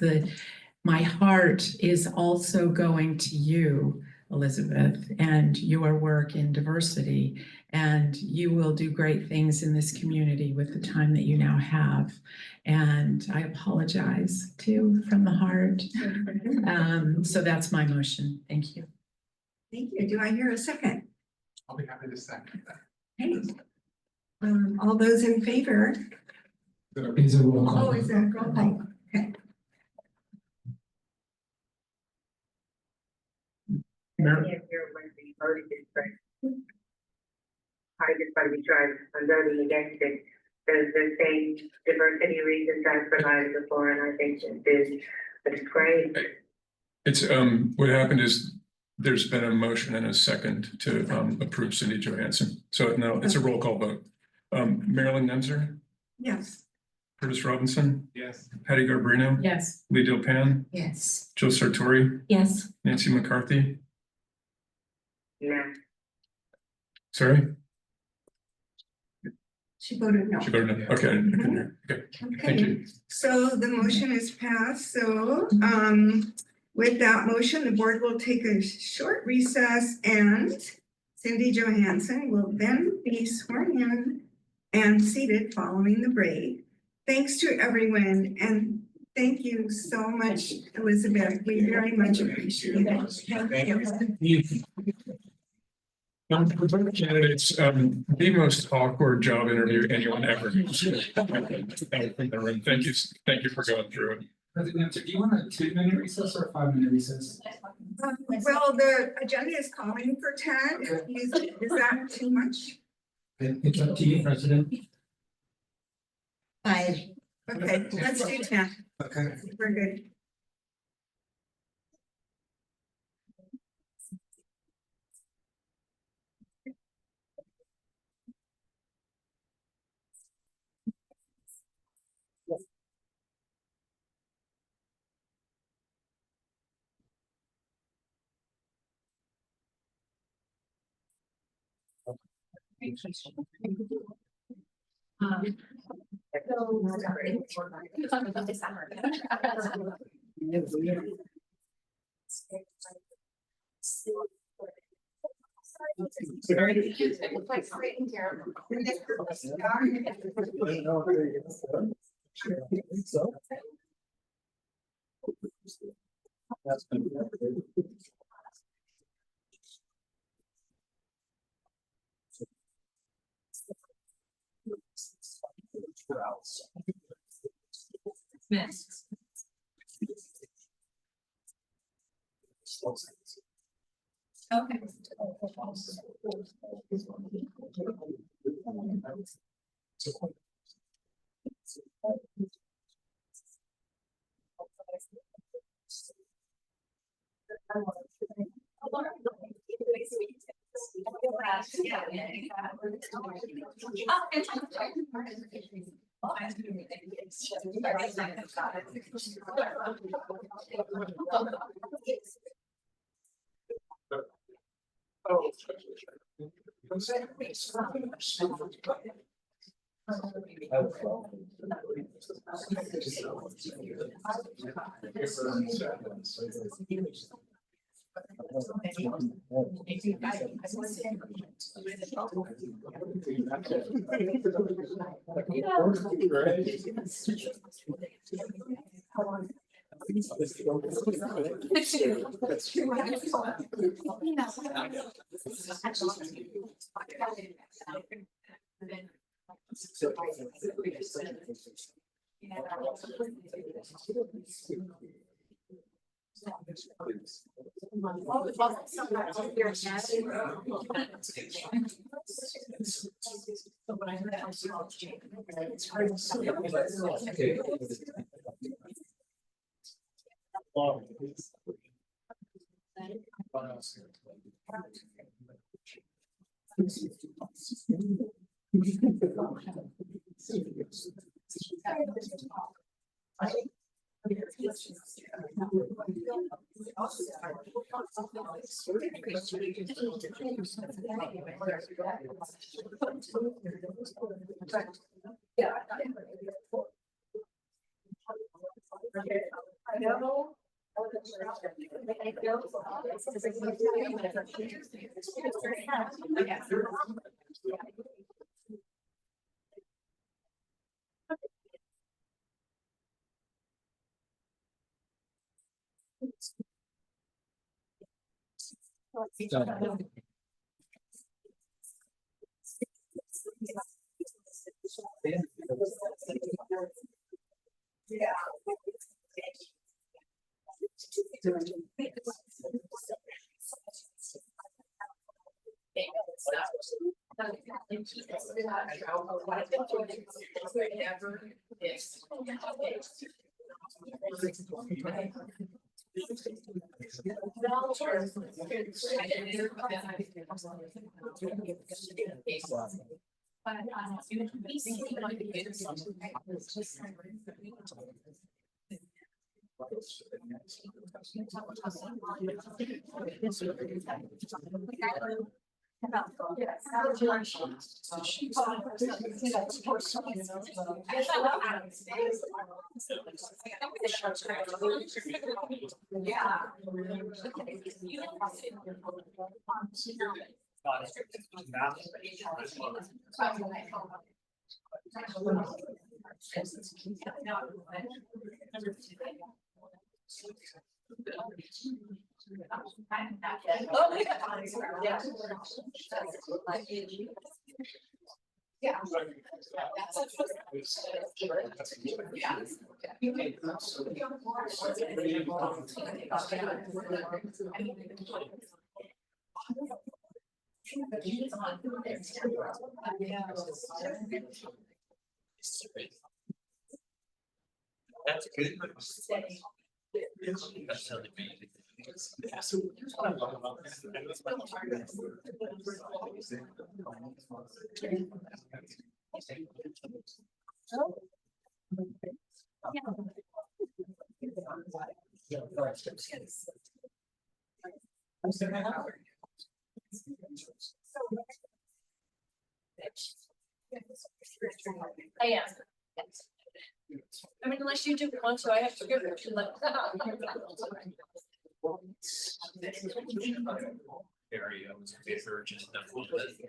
my heart is also going to you, Elizabeth, and your work in diversity And you will do great things in this community with the time that you now have. And I apologize too, from the heart. So that's my motion. Thank you. Thank you. Do I hear a second? I'll be happy to second that. Hey. All those in favor? Is a roll call. Oh, is that a roll call? Okay. Mayor, Can't hear when the voting is right. I just want to be sure I'm voting against it. There's the same diversity reasons I've provided before, and I think it's great. it's, what happened is there's been a motion and a second to, approve Cindy Johansson. So no, it's a roll call vote. Marilyn Nemser, Yes. Curtis Robinson, Yes. Patty Garbarino, Yes. Lee Pan, Yes. Joe Sartori, Yes. Nancy McCarthy. No. Sorry, She voted no. she voted no. Okay, I couldn't hear. Okay, thank Okay, you. so the motion is passed. So with that motion, the board will take a short recess and Cindy Johansson will then be sworn in and seated following the break. Thanks to everyone and thank you so much, Elizabeth. We very much appreciate it. Thank you. Candidates, the most awkward job interview anyone ever. Thank you for going through it. President, do you want a 2-minute recess or a 5-minute recess? Well, the agenda is calling for 10. Is that too much? It's up to you, President. 5. Okay, let's do 10. Okay. We're good. Yes. Okay. That's good. I am. I mean, unless you do want to, I have to go there. Area was bigger, just a little bit.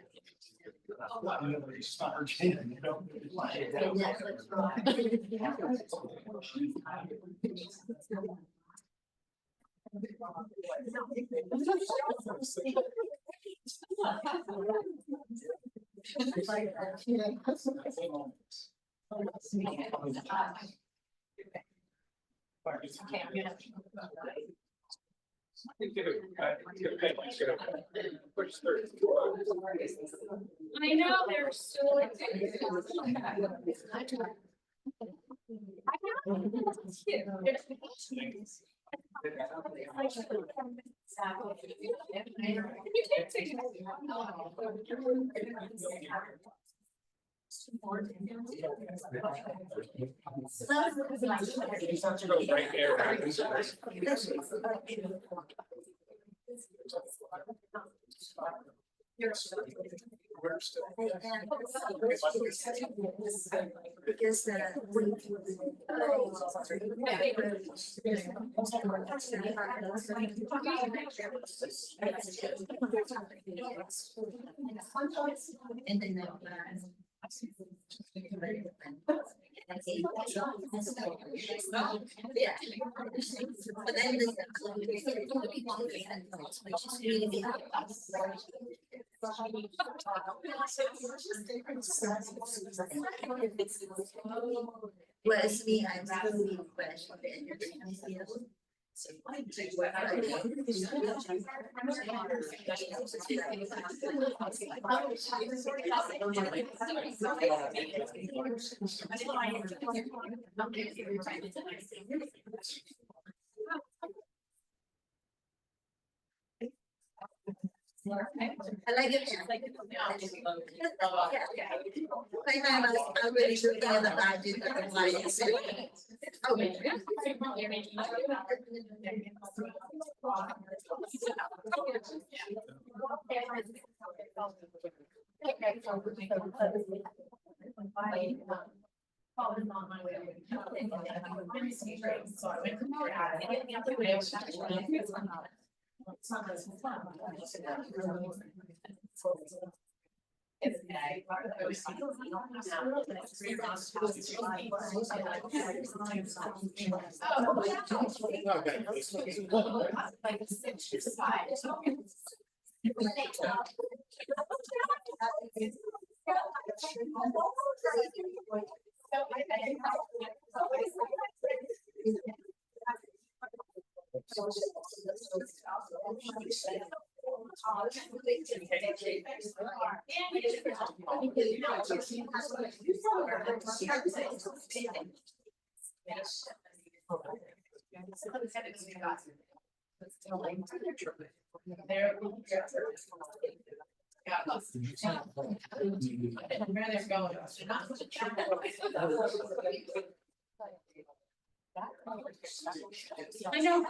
I know they're so. Because and then yeah. But then whereas me, I'm really fresh on the energy. I like it. I'm really looking at the budget of compliance. I know.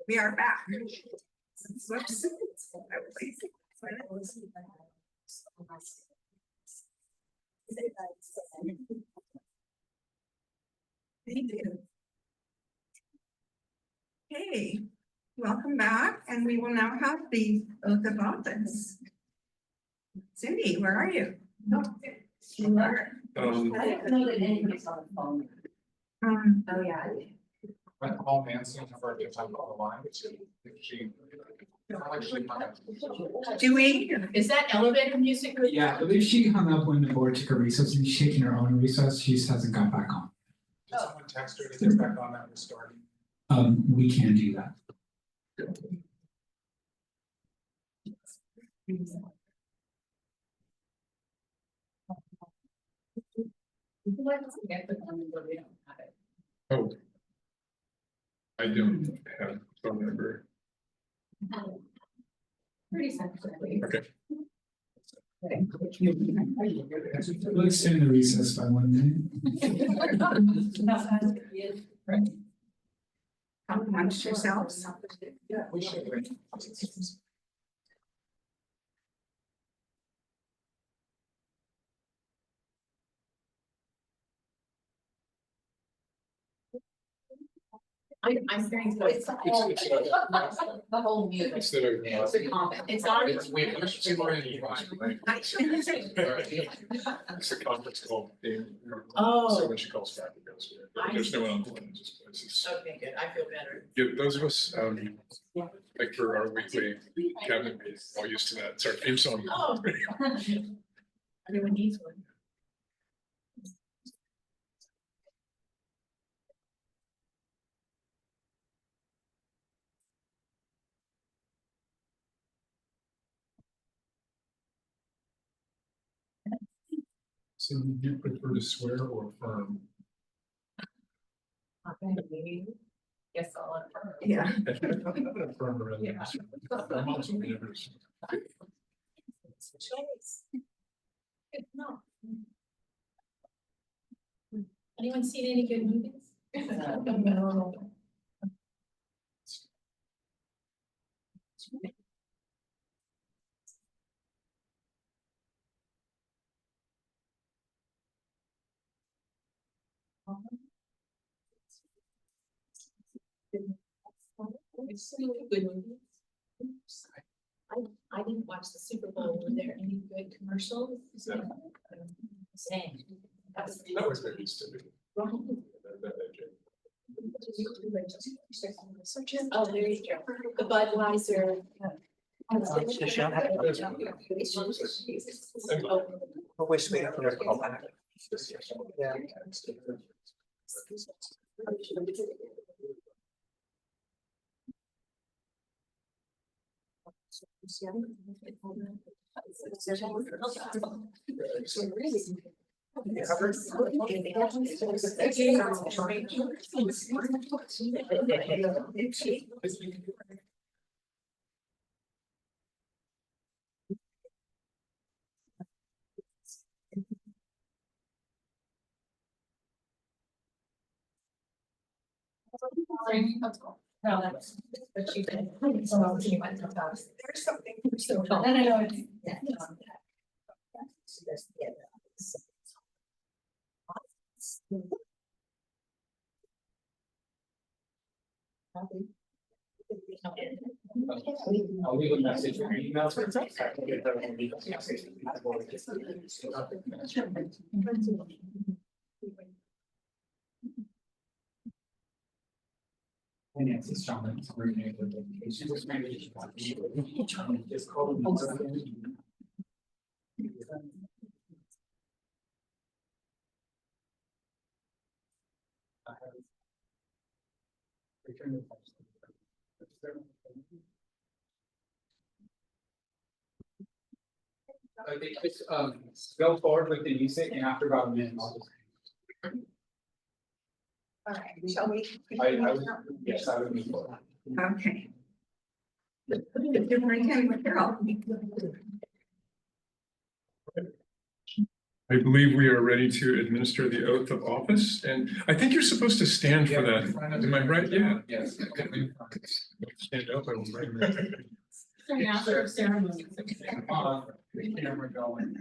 We are back. Whoops. Thank you. Okay, welcome back, and we will now have the oath of office. Cindy, where are you? You are. I didn't know that anybody's on the phone. Oh, yeah. When Paul Manson for the time on the line, she. Do we? Is that elevator music? Yeah, I believe she hung up when the board took a recess and she's taking her own recess. She just hasn't got back on. Did someone text her to get back on that restarting? We can do that. Oh. I don't have a phone number. Pretty sensitive. Okay. Let's extend the recess by 1 minute. Amongst yourselves. We should. I'm hearing voice. The whole music. Instead of. It's a comment. It's on. It's a conference call. Oh. So when she calls back, it goes. There's no one on the line, just. Okay, good. I feel better. Yeah, those of us, like for our weekly cabinet meeting, all used to that. It's our theme song. Oh. Everyone needs one. So you prefer to swear or affirm? Yes, I'll affirm. Yeah. Affirm rather than Yeah. swear. I'm also nervous. Choice. No. Anyone seen any good movies? No. It's good movies. I didn't watch the Super Bowl. Were there any good commercials? Same. That was maybe still. Oh, there you go. The Budweiser. I wish we could have called back. Yeah. No, that's what she did. So she went to us. There's something. So, no. I'll leave a message or email. Finances, John, it's coordinated with education. Just call them. Okay, just go forward with the music and after about a minute, I'll just. All right, shall we? Yes, I would move forward. Okay. Superintendent Carroll. I believe we are ready to administer the oath of office, and I think you're supposed to stand for that. Am I right? Yeah. Yes. Stand up. After ceremony. The camera going.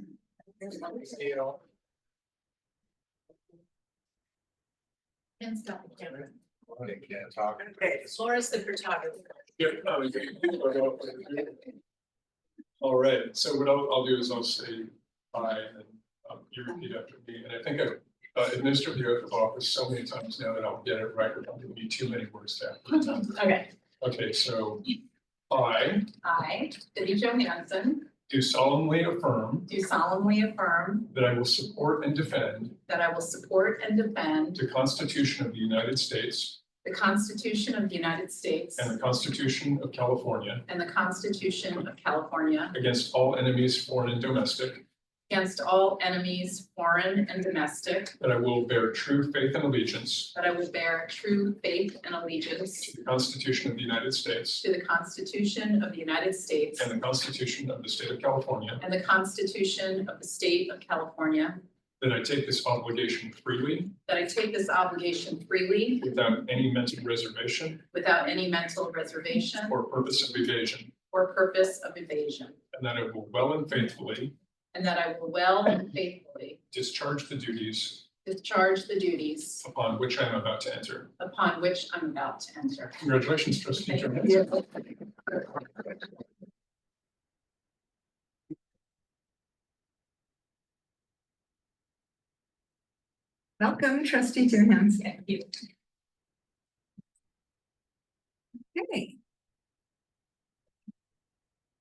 Scale. And stop the camera. They can't talk. Okay. Laura's the photographer. Yeah, all right, so what I'll do is I'll say aye, and you repeat after me, and I think I've administered the oath of office so many times now that I'll get it right, without giving you too many words to have. Okay. Okay, so I Cindy Jo Hansen, do solemnly affirm do solemnly affirm that I will support and defend that I will support and defend the Constitution of the United States the Constitution of the United States and the Constitution of California and the Constitution of California against all enemies, foreign and domestic, against all enemies, foreign and domestic, that I will bear true faith and allegiance that I will bear true faith and allegiance to the Constitution of the United States to the Constitution of the United States and the Constitution of the State of California, and the Constitution of the State of California, that I take this obligation freely that I take this obligation freely without any mental reservation without any mental reservation or purpose of evasion, or purpose of evasion, and that I will well and faithfully and that I will well and faithfully discharge the duties discharge the duties upon which I am about to enter. upon which I'm about to enter. Congratulations, Trustee Thank Jones. you. Welcome, trustee Johansson. Thank you. Okay.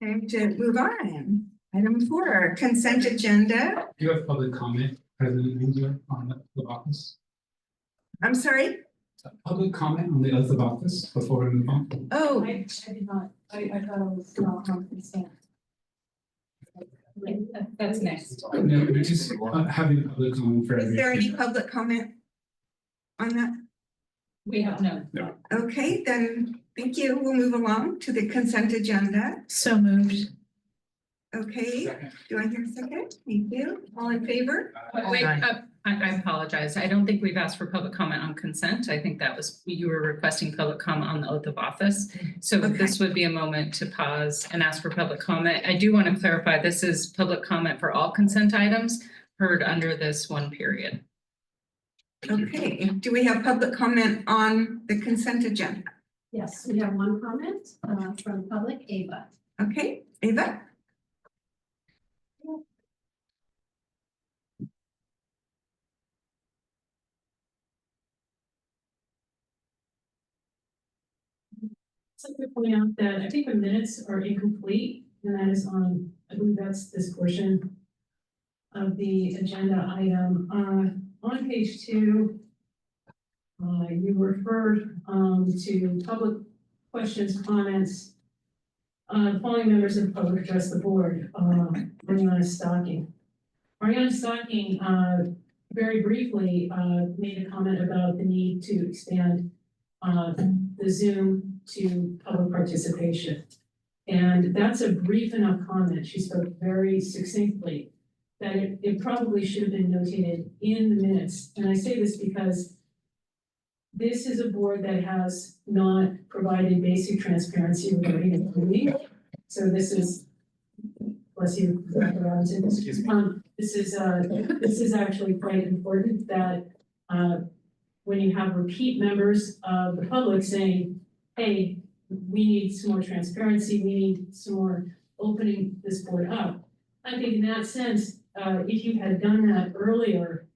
Time to move on. Item 4, consent agenda. Do you have public comment, President Angela, on the office? I'm sorry? Public comment on the oath of office before we move on? Oh, I did not, I thought it was not on consent. That's next. No, we're just having public comment for is every. there any public comment on that? We have none. Okay, then, thank you. We'll move along to the consent agenda. So moved. Okay, Second. do I hear a second? Thank you. All in favor? Wait, I apologize. I don't think we've asked for public comment on consent. I think that was, you were requesting public comment on the oath of office. So Okay. this would be a moment to pause and ask for public comment. I do want to clarify, this is public comment for all consent items heard under this one period. Okay, do we have public comment on the consent agenda? Yes, we have one comment from public, Ava. Okay, Ava? So I'm going to point out that I think the minutes are incomplete, and that is on, I believe that's this portion of the agenda item. On page 2, you referred to public questions, comments. The following members of the public address the board. Mariana Stocking. Mariana Stocking very briefly made a comment about the need to expand the Zoom to public participation. And that's a brief enough comment. She spoke very succinctly that it probably should have been notated in the minutes. And I say this because this is a board that has not provided basic transparency regarding its meeting. So this is, bless you, Dr. Robinson. Excuse me. This is actually quite important that when you have repeat members of the public saying, hey, we need some more transparency, we need some more opening this board up. I think in that sense, if you had done that earlier,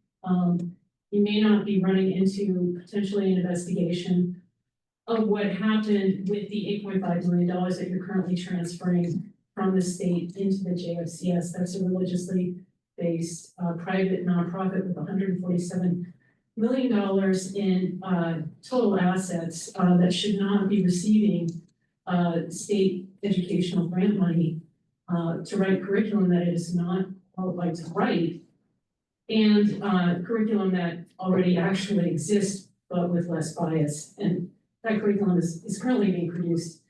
you may not be running into potentially an investigation of what happened with the $8.5 million that you're currently transferring from the state into the JFCS. That's a religiously based private nonprofit with $147 million in total assets that should not be receiving state educational grant money to write curriculum that it is not qualified to write, and curriculum that already actually exists but with less bias. And that curriculum is currently being produced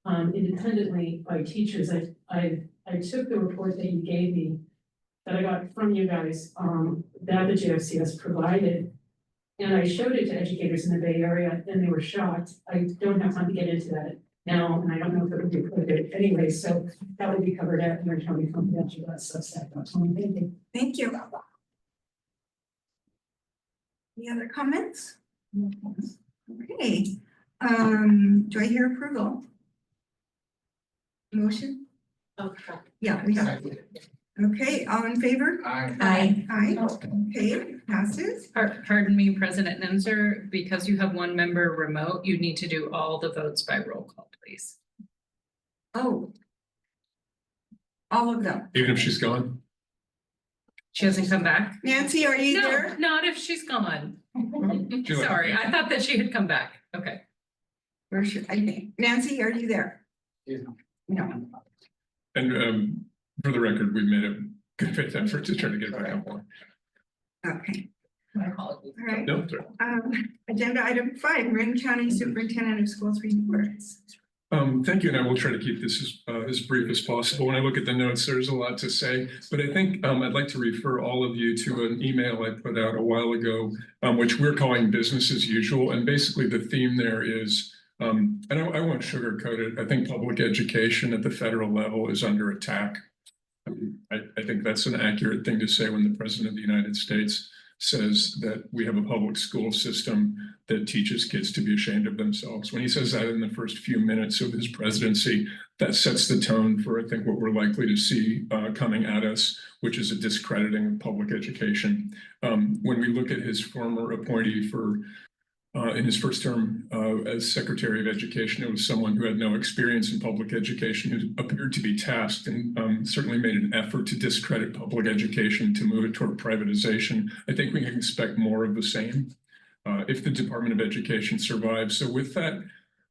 independently by teachers. I took the report that you gave me, that I got from you guys, that the JFCS provided, and I showed it to educators in the Bay Area, and they were shocked. I don't have time to get into that now, and I don't know if it would be appropriate anyway, so that would be covered at your county confidential Substack.com. Thank you. Thank you. Any other comments? Okay, do I hear approval? Motion? Okay. Yeah, we got it. Okay, all in favor? Aye. Aye, okay, passes. Pardon me, President Nemser, because you have one member remote, you need to do all the votes by roll call, please. Oh. All of them. Even if she's gone? She hasn't come back? Nancy, are you No, there? not if she's gone. She left. Sorry, I thought that she had come back. Okay. Where's your, Nancy, are you there? Yeah. No. And for the record, we made a good faith effort to try to get back up on. Okay, My apologies. all right. No, sorry. Agenda item 5, Marin County Superintendent of Schools reports. Thank you, and I will try to keep this as brief as possible. When I look at the notes, there's a lot to say, but I think I'd like to refer all of you to an email I put out a while ago, which we're calling business as usual. And basically the theme there is, and I won't sugarcoat it, I think public education at the federal level is under attack. I think that's an accurate thing to say when the President of the United States says that we have a public school system that teaches kids to be ashamed of themselves. When he says that in the first few minutes of his presidency, that sets the tone for, I think, what we're likely to see coming at us, which is a discrediting of public education. When we look at his former appointee for in his first term as Secretary of Education, it was someone who had no experience in public education, who appeared to be tasked and certainly made an effort to discredit public education, to move it toward privatization. I think we can expect more of the same if the Department of Education survives. So with that,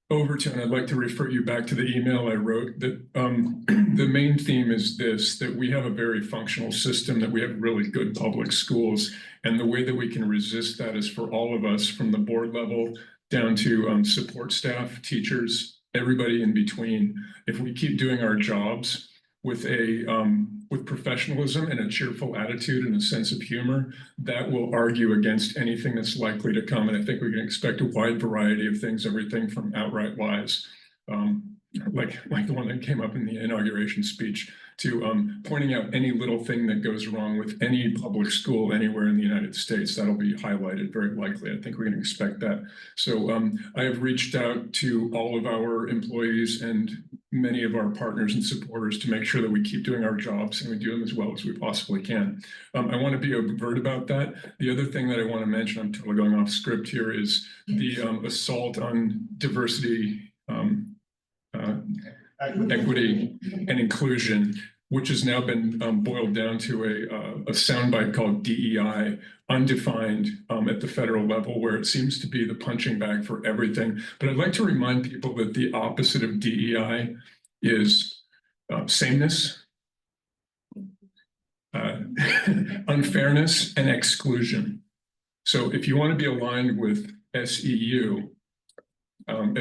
Overton, I'd like to refer you back to the email I wrote that the main theme is this, that we have a very functional system, that we have really good public schools. And the way that we can resist that is for all of us from the board level down to support staff, teachers, everybody in between. If we keep doing our jobs with professionalism and a cheerful attitude and a sense of humor, that will argue against anything that's likely to come. And I think we can expect a wide variety of things, everything from outright lies. like the one that came up in the inauguration speech, to pointing out any little thing that goes wrong with any public school anywhere in the United States. That'll be highlighted very likely. I think we can expect that. So I have reached out to all of our employees and many of our partners and supporters to make sure that we keep doing our jobs and we do them as well as we possibly can. I want to be overt about that. The other thing that I want to mention, I'm totally going off script here, is the assault on diversity, equity, and inclusion, which has now been boiled down to a soundbite called DEI, undefined at the federal level, where it seems to be the punching bag for everything. But I'd like to remind people that the opposite of DEI is sameness, unfairness, and exclusion. So if you want to be aligned with SEU,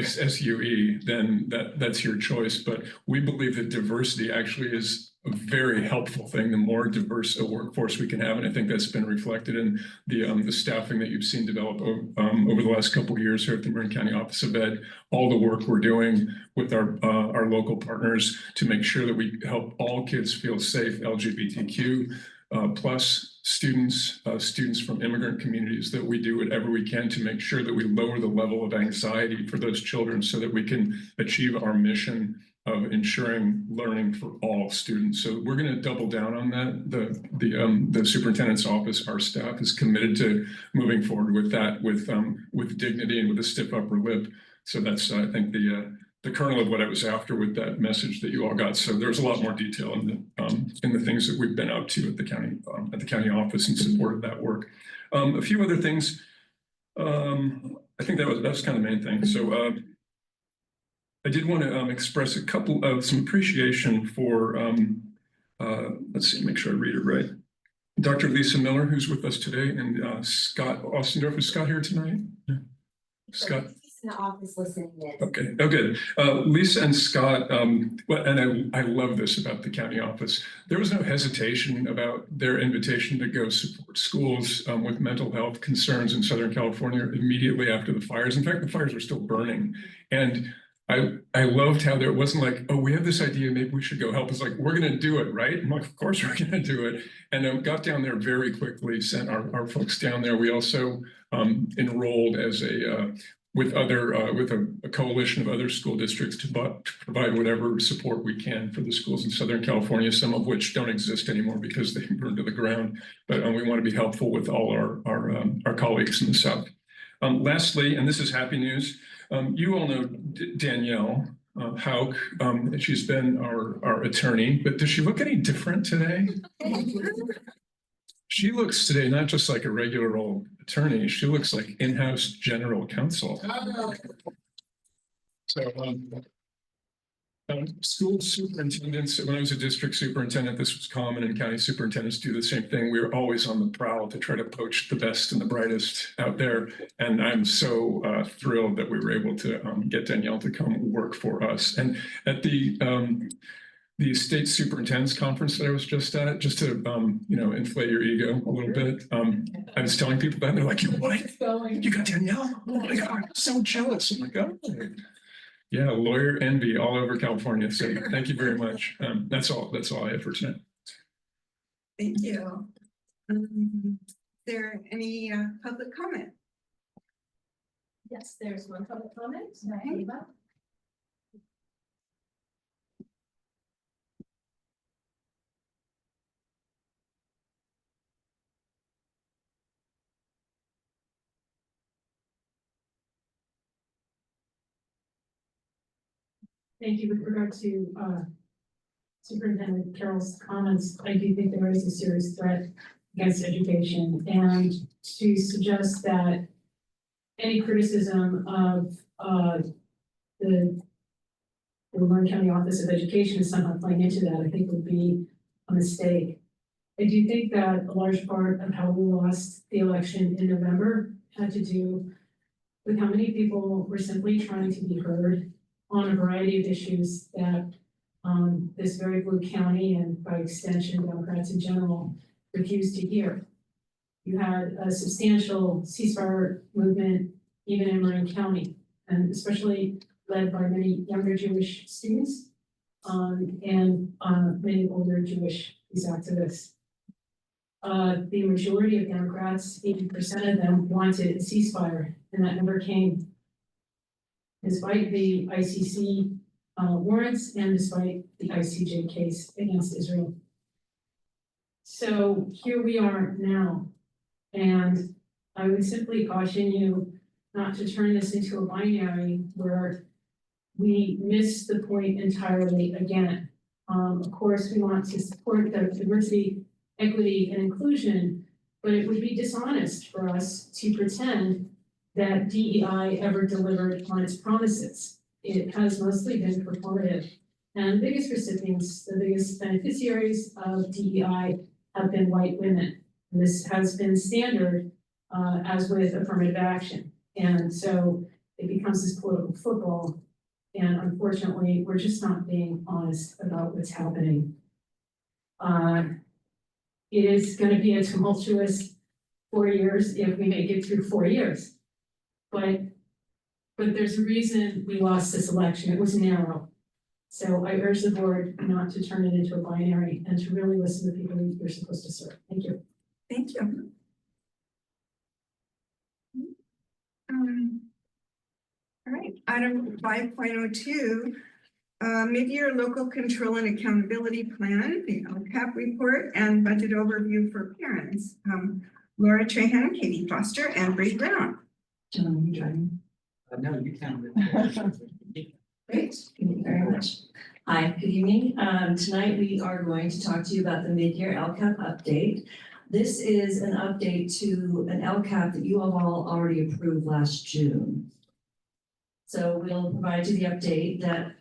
SUE, then that's your choice. But we believe that diversity actually is a very helpful thing. The more diverse a workforce we can have, and I think that's been reflected in the staffing that you've seen develop over the last couple of years here at the Marin County Office of Ed. All the work we're doing with our local partners to make sure that we help all kids feel safe, LGBTQ plus students from immigrant communities, that we do whatever we can to make sure that we lower the level of anxiety for those children so that we can achieve our mission of ensuring learning for all students. So we're going to double down on that. The superintendent's office, our staff, is committed to moving forward with that with dignity and with a stiff upper lip. So that's, I think, the kernel of what I was after with that message that you all got. So there's a lot more detail in the things that we've been up to at the county office in support of that work. A few other things. I think that's kind of the main thing. So I did want to express a couple of some appreciation for let's see, make sure I read it right. Dr. Lisa Miller, who's with us today, and Scott Ostendorf. Is Scott here tonight? Yeah. Scott. In the office listening in. Okay, oh good. Lisa and Scott, and I love this about the county office. There was no hesitation about their invitation to go support schools with mental health concerns in Southern California immediately after the fires. In fact, the fires were still burning. And I loved how there wasn't like, oh, we have this idea, maybe we should go help. It's like, we're going to do it, right? I'm like, of course we're going to do it. And got down there very quickly, sent our folks down there. We also enrolled as with a coalition of other school districts to provide whatever support we can for the schools in Southern California, some of which don't exist anymore because they burned to the ground. But we want to be helpful with all our colleagues in the South. Lastly, and this is happy news, you all know Danielle Hauk. She's been our attorney, but does she look any different today? She looks today not just like a regular old attorney, she looks like in-house general counsel. So school superintendents, when I was a district superintendent, this was common, and county superintendents do the same thing. We were always on the prowl to try to poach the best and the brightest out there. And I'm so thrilled that we were able to get Danielle to come work for us. And at the state superintendent's conference that I was just at, just to inflate your ego a little bit. I was telling people that, and they're like, "You what? You got Danielle? Oh my God, I'm so jealous." I'm like, "Oh, yeah, lawyer envy all over California." So thank you very much. That's all I have for tonight. Thank you. Is there any public comment? Yes, there's one public comment. Okay. Eva. Thank you. With regard to Superintendent Carroll's comments, I do think there is a serious threat against education, and to suggest that any criticism of the Marin County Office of Education is somehow playing into that, I think would be a mistake. I do think that a large part of how we lost the election in November had to do with how many people were simply trying to be heard on a variety of issues that this very blue county, and by extension Democrats in general, refused to hear. You had a substantial ceasefire movement even in Marin County, and especially led by many younger Jewish students, and many older Jewish peace activists. The majority of Democrats, 80% of them, wanted a ceasefire, and that never came. Despite the ICC warrants and despite the ICJ case against Israel. So here we are now, and I would simply caution you not to turn this into a binary where we miss the point entirely again. Of course, we want to support the diversity, equity, and inclusion, but it would be dishonest for us to pretend that DEI ever delivered on its promises. It has mostly been performative. And the biggest recipients, the biggest beneficiaries of DEI have been white women. And this has been standard as with affirmative action. And so it becomes this political football. And unfortunately, we're just not being honest about what's happening. It is going to be a tumultuous 4 years if we make it through 4 years. But there's a reason we lost this election. It was narrow. So I urge the board not to turn it into a binary and to really listen to people you're supposed to serve. Thank you. Thank you. All right, item 5.02, mid-year local control and accountability plan, the LCAP report, and budget overview for parents. Laura Trahan, Katie Foster, and Bree Brown. John, you joining? No, you can. Great, thank you very much. Hi, good evening. Tonight we are going to talk to you about the mid-year LCAP update. This is an update to an LCAP that you have all already approved last June. So we'll provide you the update that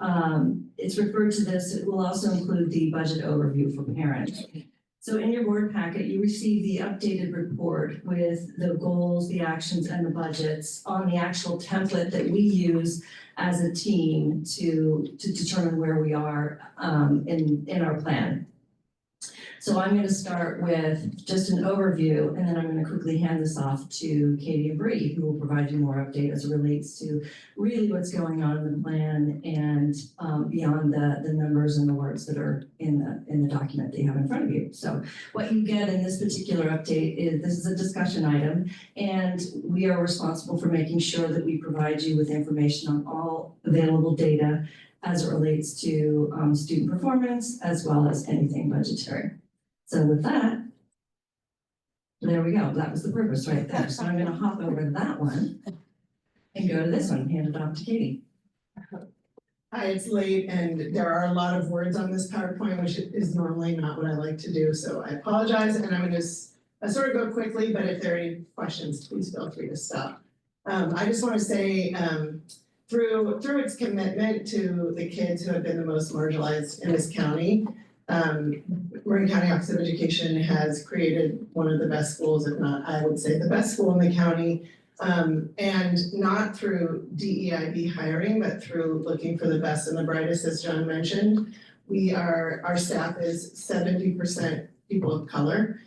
it's referred to this. It will also include the budget overview for parents. So in your board packet, you receive the updated report with the goals, the actions, and the budgets on the actual template that we use as a team to determine where we are in our plan. So I'm going to start with just an overview, and then I'm going to quickly hand this off to Katie and Bree, who will provide you more update as it relates to really what's going on in the plan and beyond the numbers and the words that are in the document that you have in front of you. So what you get in this particular update is this is a discussion item, and we are responsible for making sure that we provide you with information on all available data as it relates to student performance as well as anything budgetary. So with that, there we go. That was the purpose right there. So I'm going to hop over to that one and go to this one, hand it off to Katie. Hi, it's late and there are a lot of words on this PowerPoint, which is normally not what I like to do. So I apologize, and I'm going to sort of go quickly, but if there are any questions, please feel free to stop. I just want to say, through its commitment to the kids who have been the most marginalized in this county, Marin County Office of Education has created one of the best schools, if not, I would say the best school in the county. And not through DEIB hiring, but through looking for the best and the brightest, as John mentioned. Our staff is 70% people of color,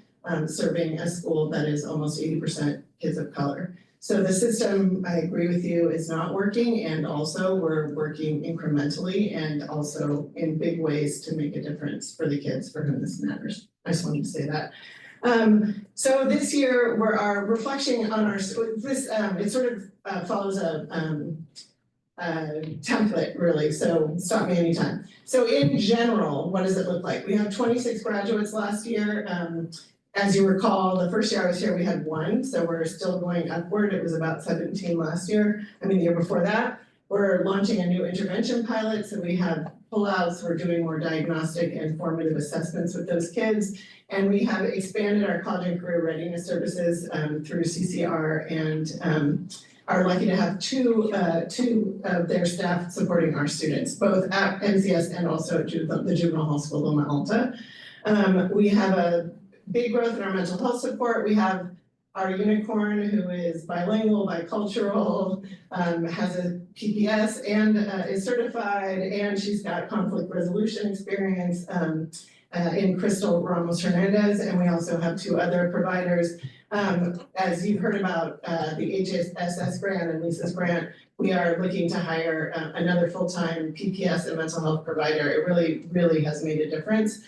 serving a school that is almost 80% kids of color. So the system, I agree with you, is not working, and also we're working incrementally and also in big ways to make a difference for the kids for whom this matters. I just wanted to say that. So this year our reflection on it sort of follows a template really, so stop me anytime. So in general, what does it look like? We have 26 graduates last year. As you recall, the first year I was here, we had 1, so we're still going upward. It was about 17 last year. The year before that. We're launching a new intervention pilot, so we have pullouts. We're doing more diagnostic and formative assessments with those kids. And we have expanded our college and career readiness services through CCR and are lucky to have two of their staff supporting our students, both at MCS and also at the Juvenile Hall School, Loma Alta. We have a big growth in our mental health support. We have our unicorn who is bilingual, bicultural, has a PPS and is certified, and she's got conflict resolution experience in Crystal Ramos Hernandez, and we also have 2 other providers. As you've heard about, the HSS grant and Lisa's grant, we are looking to hire another full-time PPS and mental health provider. It really has made a difference.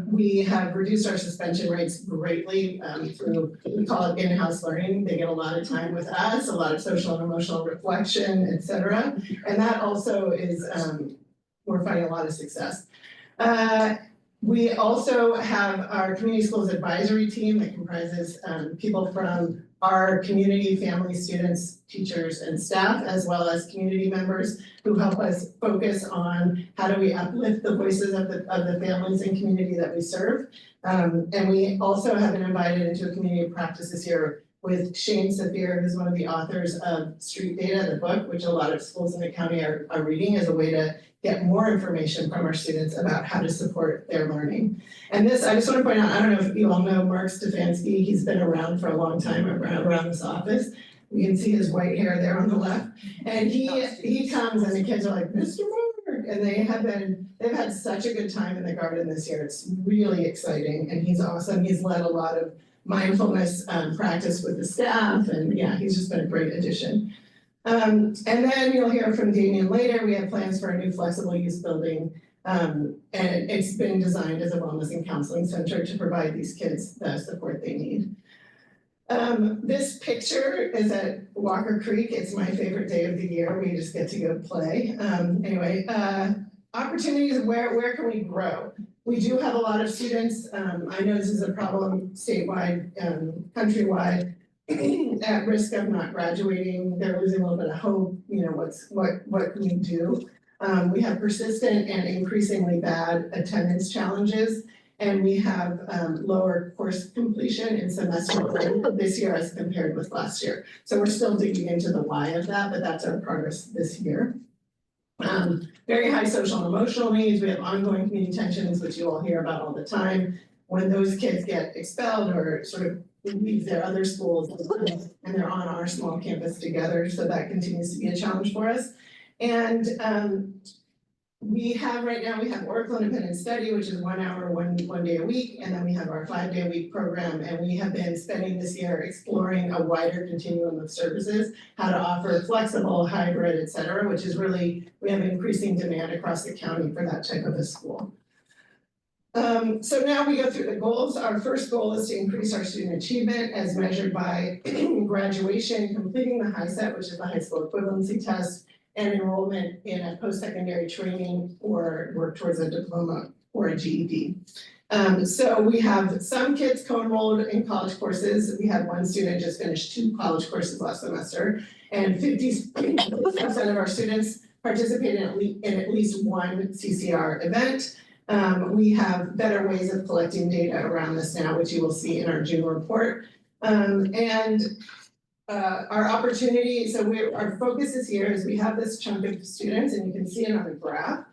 We have reduced our suspension rates greatly through, we call it in-house learning. They get a lot of time with us, a lot of social and emotional reflection, et cetera. And that also is, we're finding a lot of success. We also have our community schools advisory team that comprises people from our community, family, students, teachers, and staff, as well as community members who help us focus on how do we uplift the voices of the families and community that we serve. And we also have been invited into a community of practice this year with Shane Saphir, who's one of the authors of Street Data, the book, which a lot of schools in the county are reading as a way to get more information from our students about how to support their learning. And this, I just want to point out, I don't know if you all know Mark Stefanski, he's been around for a long time around this office. You can see his white hair there on the left. And he comes and the kids are like, Mr. Mark, and they've had such a good time in the garden this year. It's really exciting and he's awesome. He's led a lot of mindfulness practice with the staff, and yeah, he's just been a great addition. And then you'll hear from Damien later. We have plans for a new flexible use building, and it's been designed as a wellness and counseling center to provide these kids the support they need. This picture is at Walker Creek. It's my favorite day of the year. We just get to go play. Anyway, opportunities, where can we grow? We do have a lot of students. I know this is a problem statewide, countrywide, at risk of not graduating. They're losing a little bit of hope. You know, what can we do? We have persistent and increasingly bad attendance challenges, and we have lower course completion in semester one this year as compared with last year. So we're still digging into the why of that, but that's our progress this year. Very high social and emotional needs. We have ongoing community tensions, which you all hear about all the time. When those kids get expelled or sort of leave their other schools and they're on our small campus together, so that continues to be a challenge for us. And we have Oracle Independent Study, which is 1 hour, one day a week, and then we have our 5-day-a-week program, and we have been spending this year exploring a wider continuum of services, how to offer flexible, hybrid, et cetera, which is really, we have increasing demand across the county for that type of a school. So now we go through the goals. Our first goal is to increase our student achievement as measured by graduation, completing the HiSET, which is the high school equivalency test, and enrollment in a post-secondary training or work towards a diploma or a GED. So we have some kids co-enrolled in college courses. We had one student just finish 2 college courses last semester, and 50% of our students participated in at least one CCR event. We have better ways of collecting data around this now, which you will see in our June report. Our opportunity, so our focus this year is we have this chunk of students, and you can see it on the graph.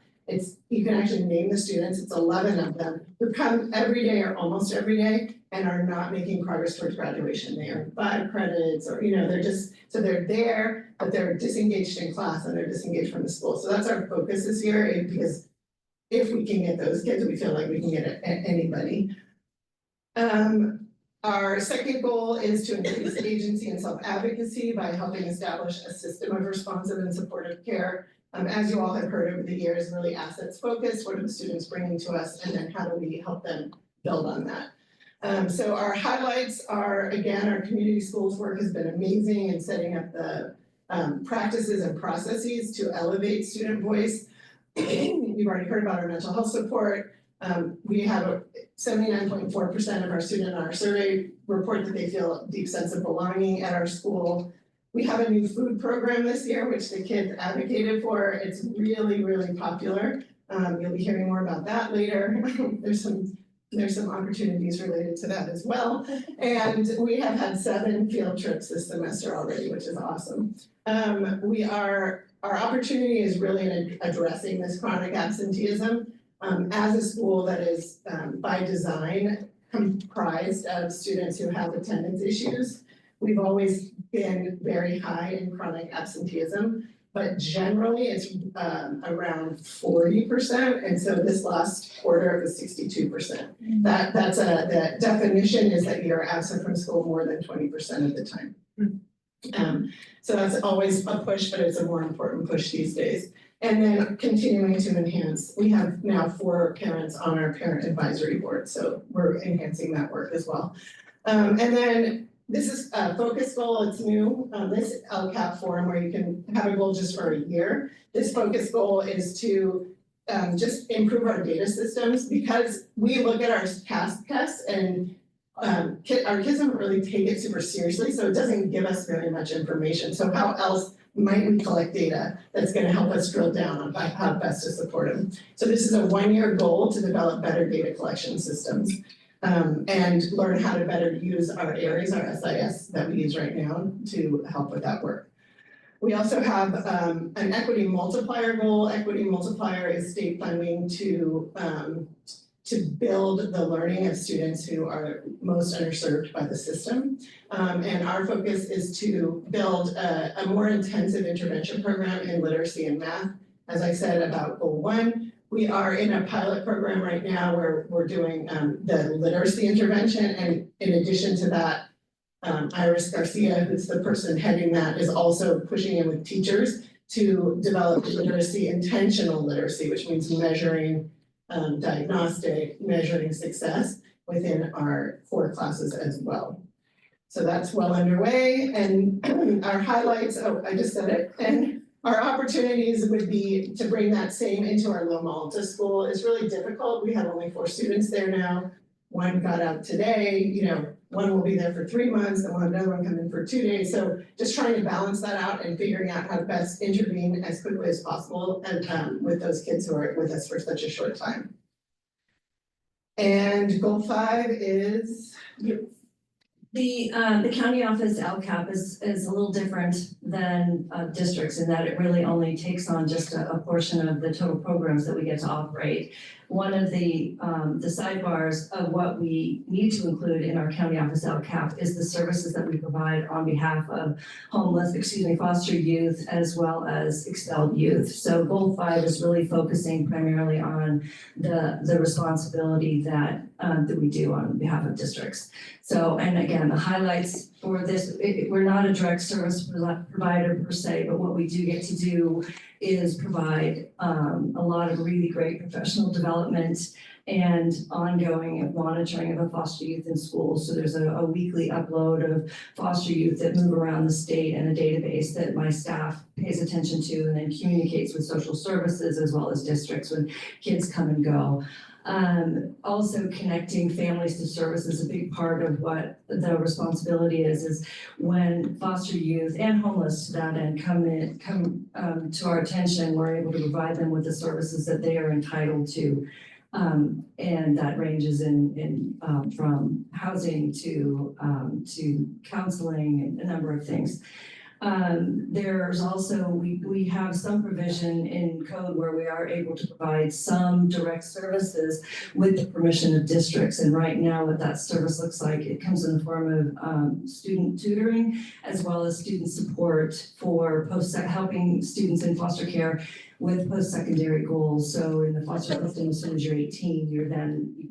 You can actually name the students. It's 11 of them who come every day or almost every day and are not making progress towards graduation. They earn 5 credits, or they're there, but they're disengaged in class and they're disengaged from the school. So that's our focus this year, because if we can get those kids, we feel like we can get anybody. Our second goal is to increase agency and self-advocacy by helping establish a system of responsive and supportive care. As you all have heard over the years, really assets focused. What are the students bringing to us, and then how do we help them build on that? So our highlights are, again, our community schools work has been amazing in setting up the practices and processes to elevate student voice. You've already heard about our mental health support. We have 79.4% of our students in our survey report that they feel a deep sense of belonging at our school. We have a new food program this year, which the kids advocated for. It's really, really popular. You'll be hearing more about that later. There's some opportunities related to that as well. And we have had 7 field trips this semester already, which is awesome. Our opportunity is really in addressing this chronic absenteeism. As a school that is by design comprised of students who have attendance issues, we've always been very high in chronic absenteeism. but generally it's around 40%, and so this last quarter it was 62%. The definition is that you're absent from school more than 20% of the time. So that's always a push, but it's a more important push these days. And then continuing to enhance, we have now 4 parents on our parent advisory board, so we're enhancing that work as well. And then this is a focus goal, it's new, this LCAP forum where you can have a goal just for a year. This focus goal is to just improve our data systems, because we look at our task tests and our kids don't really take it super seriously, so it doesn't give us very much information. So how else might we collect data that's gonna help us drill down on how best to support them? So this is a 1-year goal to develop better data collection systems. And learn how to better use our ARIES, our SIS that we use right now to help with that work. We also have an equity multiplier goal. Equity multiplier is state funding to build the learning of students who are most underserved by the system. And our focus is to build a more intensive intervention program in literacy and math. As I said about goal 1, we are in a pilot program right now where we're doing the literacy intervention, and in addition to that, Iris Garcia, who's the person heading that, is also pushing in with teachers to develop literacy, intentional literacy, which means measuring diagnostic, measuring success within our 4 classes as well. So that's well underway, and our highlights, I just said it, and our opportunities would be to bring that same into our Loma Alta school. It's really difficult. We have only 4 students there now. 1 got out today, 1 will be there for 3 months, and we'll have another one come in for 2 days. So just trying to balance that out and figuring out how to best intervene as quickly as possible and with those kids who are with us for such a short time. And goal 5 is The county office LCAP is a little different than districts in that it really only takes on just a portion of the total programs that we get to operate. One of the sidebars of what we need to include in our county office LCAP is the services that we provide on behalf of foster youth as well as expelled youth. So goal 5 is really focusing primarily on the responsibility that we do on behalf of districts. So, and again, the highlights for this, we're not a direct service provider per se, but what we do get to do is provide a lot of really great professional development and ongoing monitoring of a foster youth in schools. So there's a weekly upload of foster youth that move around the state and a database that my staff pays attention to and then communicates with social services as well as districts when kids come and go. Also connecting families to services, a big part of what the responsibility is when foster youth and homeless to that end come to our attention, we're able to provide them with the services that they are entitled to. And that ranges in from housing to counseling and a number of things. There's also, we have some provision in code where we are able to provide some direct services with the permission of districts. And right now what that service looks like, it comes in the form of student tutoring as well as student support for helping students in foster care with post-secondary goals. So in the foster system, as soon as you're 18,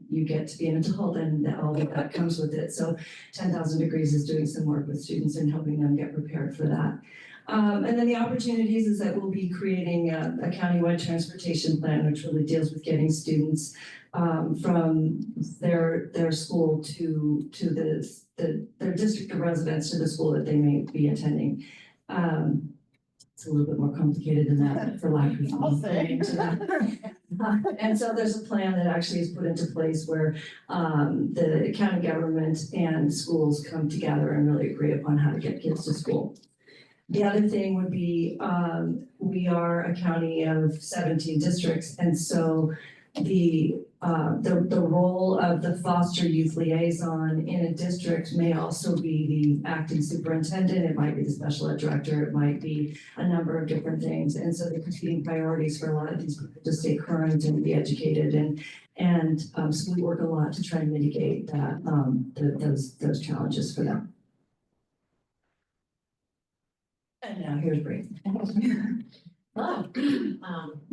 you get to be an adult and all of that comes with it. So 10,000 Degrees is doing some work with students and helping them get prepared for that. And then the opportunities is that we'll be creating a countywide transportation plan, which really deals with getting students from their school to their district of residence to the school that they may be attending. It's a little bit more complicated than that, for lack of saying to that. And so there's a plan that actually is put into place where the county government and schools come together and really agree upon how to get kids to school. The other thing would be, we are a county of 17 districts, and so the role of the foster youth liaison in a district may also be the acting superintendent, it might be the special ed director, it might be a number of different things. And so the competing priorities for a lot of these people to stay current and be educated, and so we work a lot to try and mitigate that those challenges for them. And now here's Bree. Hello.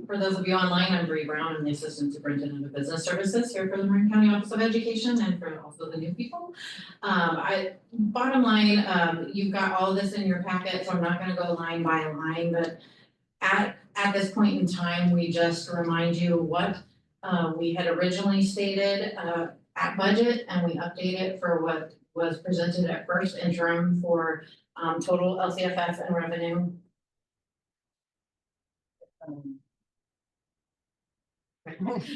For those of you online, I'm Bree Brown. I'm the Assistant Superintendent of Business Services here for the Marin County Office of Education and for also the new people. Bottom line, you've got all of this in your packet, so I'm not gonna go line by line, but at this point in time, we just remind you what we had originally stated at budget, and we update it for what was presented at first interim for total LCFF and revenue.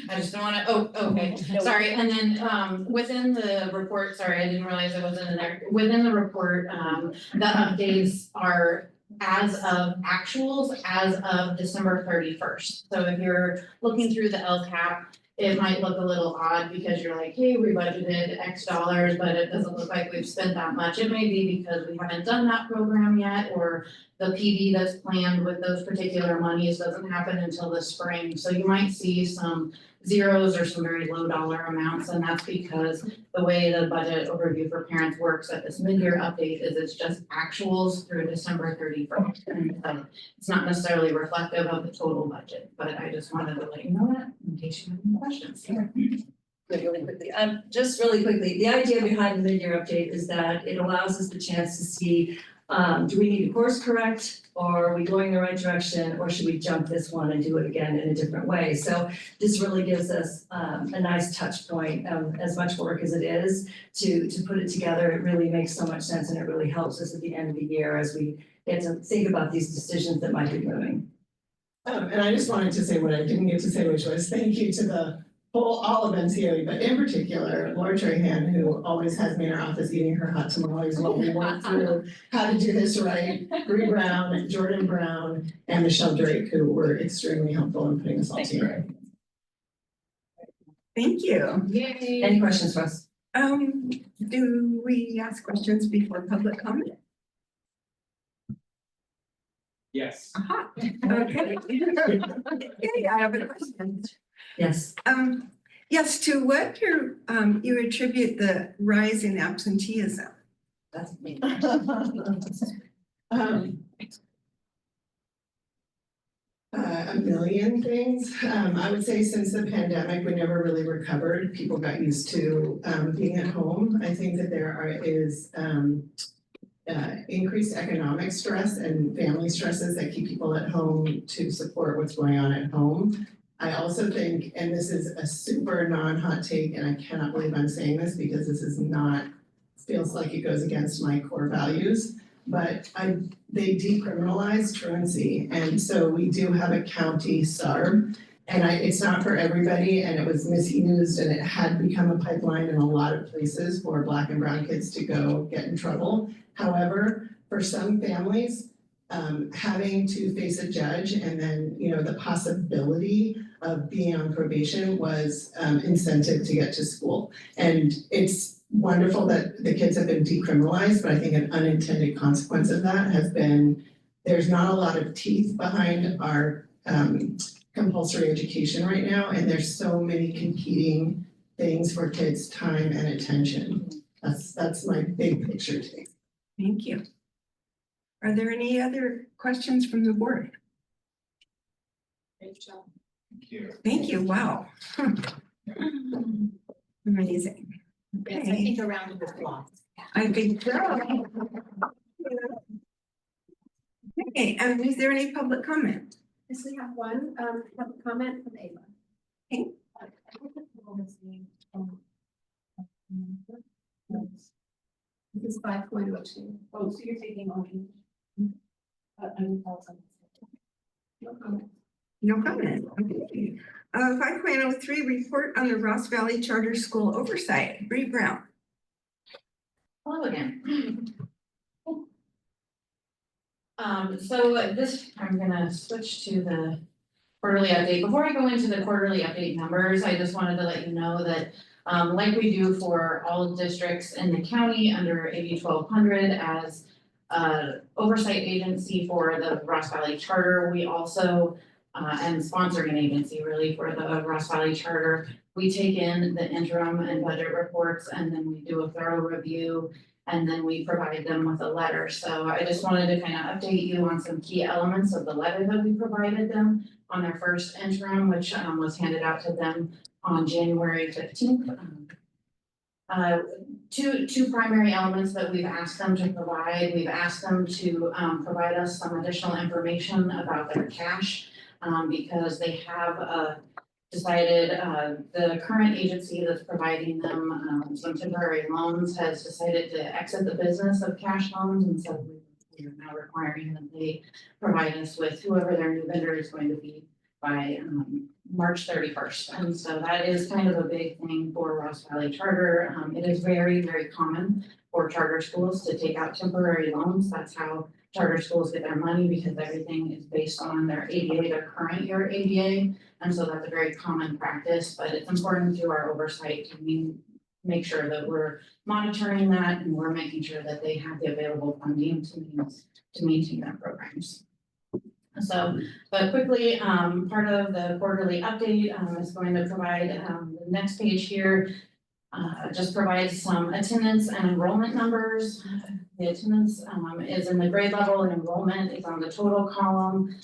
I just don't wanna, okay, sorry, and then, within the report, sorry, I didn't realize it wasn't in there. Within the report, the updates are as of actuals, as of December 31st. So if you're looking through the LCAP, it might look a little odd because you're like, hey, we budgeted X dollars, but it doesn't look like we've spent that much. It may be because we haven't done that program yet, or the PD that's planned with those particular monies doesn't happen until the spring. So you might see some zeros or some very low dollar amounts, and that's because the way the budget overview for parents works at this mid-year update is it's just actuals through December 31st. And it's not necessarily reflective of the total budget, but I just wanted to let you know that in case you have any questions. Really quickly, just really quickly, the idea behind the mid-year update is that it allows us the chance to see, do we need to course correct? Or are we going the right direction, or should we jump this one and do it again in a different way? So this really gives us a nice touch point, as much work as it is to put it together. It really makes so much sense, and it really helps us at the end of the year as we get to think about these decisions that might be looming. And I just wanted to say what I didn't get to say, which was thank you to the all of MCBE, but in particular, Laura Trahan, who always has me in her office eating her hot tamales while we work through how to do this right. Bree Brown, Jordan Brown, and Michelle Drake, who were extremely helpful in putting this all together. Thank you. Yay. Any questions for us? Do we ask questions before public comment? Yes. Aha, okay. Okay, I have a question. Yes. Yes, to what you attribute the rise in absenteeism? That's me. A million things. I would say since the pandemic, we never really recovered. People got used to being at home. I think that is increased economic stress and family stresses that keep people at home to support what's going on at home. I also think, and this is a super non-hot take, and I cannot believe I'm saying this because this is not, feels like it goes against my core values, but they decriminalized truancy. And so we do have a county SARB, and it's not for everybody, and it was misused, and it had become a pipeline in a lot of places for Black and brown kids to go get in trouble. However, for some families, having to face a judge and then, the possibility of being on probation was incentive to get to school. And it's wonderful that the kids have been decriminalized, but I think an unintended consequence of that has been, there's not a lot of teeth behind our compulsory education right now, and there's so many competing things for kids' time and attention. That's my big picture today. Thank you. Are there any other questions from the board? Great job. Thank you. Thank you, wow. Amazing. Yes, I think a round of applause. I think so. Okay, is there any public comment? Yes, we have one, public comment from Ava. Okay. This is 5.02. Oh, so you're taking on. No comment. No comment. Okay. 5.03, report on the Ross Valley Charter School oversight. Bree Brown. Hello again. So I'm gonna switch to the quarterly update. Before I go into the quarterly update numbers, I just wanted to let you know that like we do for all districts in the county under AB 1200 as oversight agency for the Ross Valley Charter, we also and sponsoring agency really for the Ross Valley Charter, we take in the interim and budget reports, and then we do a thorough review And then we provide them with a letter. So I just wanted to kind of update you on some key elements of the letter that we provided them on their first interim, which was handed out to them on January 15th. Two primary elements that we've asked them to provide. We've asked them to provide us some additional information about their cash because they have decided the current agency that's providing them some temporary loans has decided to exit the business of cash loans, and so we are now requiring that they provide us with whoever their new vendor is going to be by March 31st. And so that is kind of a big thing for Ross Valley Charter. It is very, very common for charter schools to take out temporary loans. That's how charter schools get their money, because everything is based on their ADA, their current year ADA. And so that's a very common practice, but it's important through our oversight to make sure that we're monitoring that and we're making sure that they have the available funding to maintain their programs. So, but quickly, part of the quarterly update is going to provide the next page here. Just provides some attendance and enrollment numbers. The attendance is in the grade level, and enrollment is on the total column.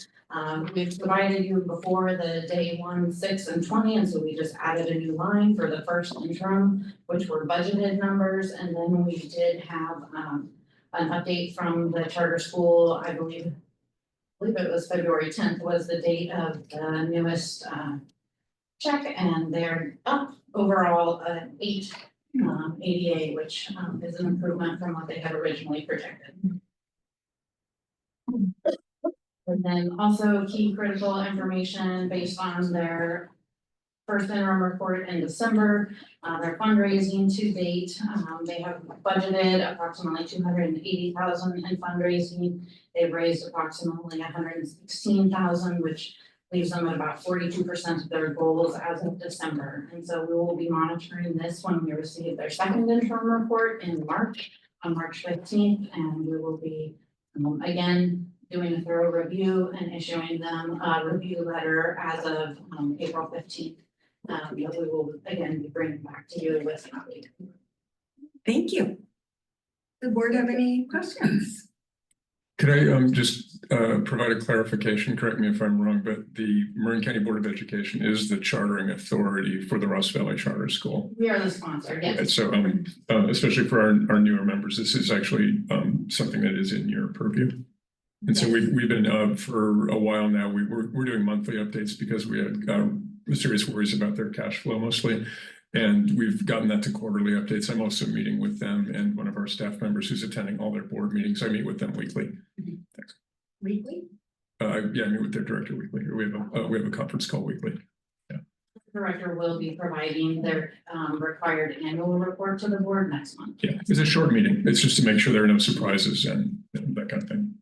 We've provided you before the day 1, 6, and 20, and so we just added a new line for the first interim, which were budgeted numbers. And then we did have an update from the charter school. I believe it was February 10th was the date of the newest check, and they're up overall 8 ADA, which is an improvement from what they had originally projected. And then also key critical information based on their first interim report in December, their fundraising to date. They have budgeted approximately $280,000 in fundraising. They've raised approximately $116,000, which leaves them at about 42% of their goals as of December. And so we will be monitoring this when we receive their second interim report in March, on March 15th, and we will be again doing a thorough review and issuing them a review letter as of April 15th. That we will again be bringing back to you with an update. Thank you. The board have any questions? Could I just provide a clarification? Correct me if I'm wrong, but the Marin County Board of Education is the chartering authority for the Ross Valley Charter School. We are the sponsor, yes. Right, so especially for our newer members, this is actually something that is in your purview. And so we've been for a while now, we're doing monthly updates because we had serious worries about their cash flow mostly. And we've gotten that to quarterly updates. I'm also meeting with them and one of our staff members who's attending all their board meetings. I meet with them weekly. Thanks. Weekly? Yeah, I meet with their director weekly. We have a conference call weekly. Yeah. The director will be providing their required annual report to the board next month. Yeah, it's a short meeting. It's just to make sure there are no surprises and that kind of thing.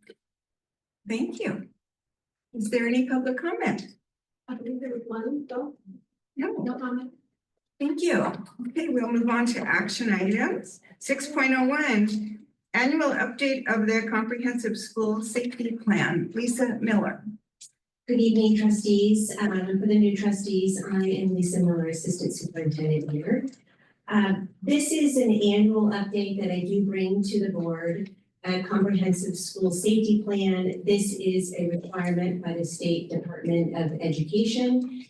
Thank you. Is there any public comment? I believe there was one, though. No comment. Thank you. Okay, we'll move on to action items. 6.01, annual update of the comprehensive school safety plan. Lisa Miller. Good evening, trustees. For the new trustees, I am Lisa Miller, Assistant Superintendent here. This is an annual update that I do bring to the board. A comprehensive school safety plan. This is a requirement by the State Department of Education.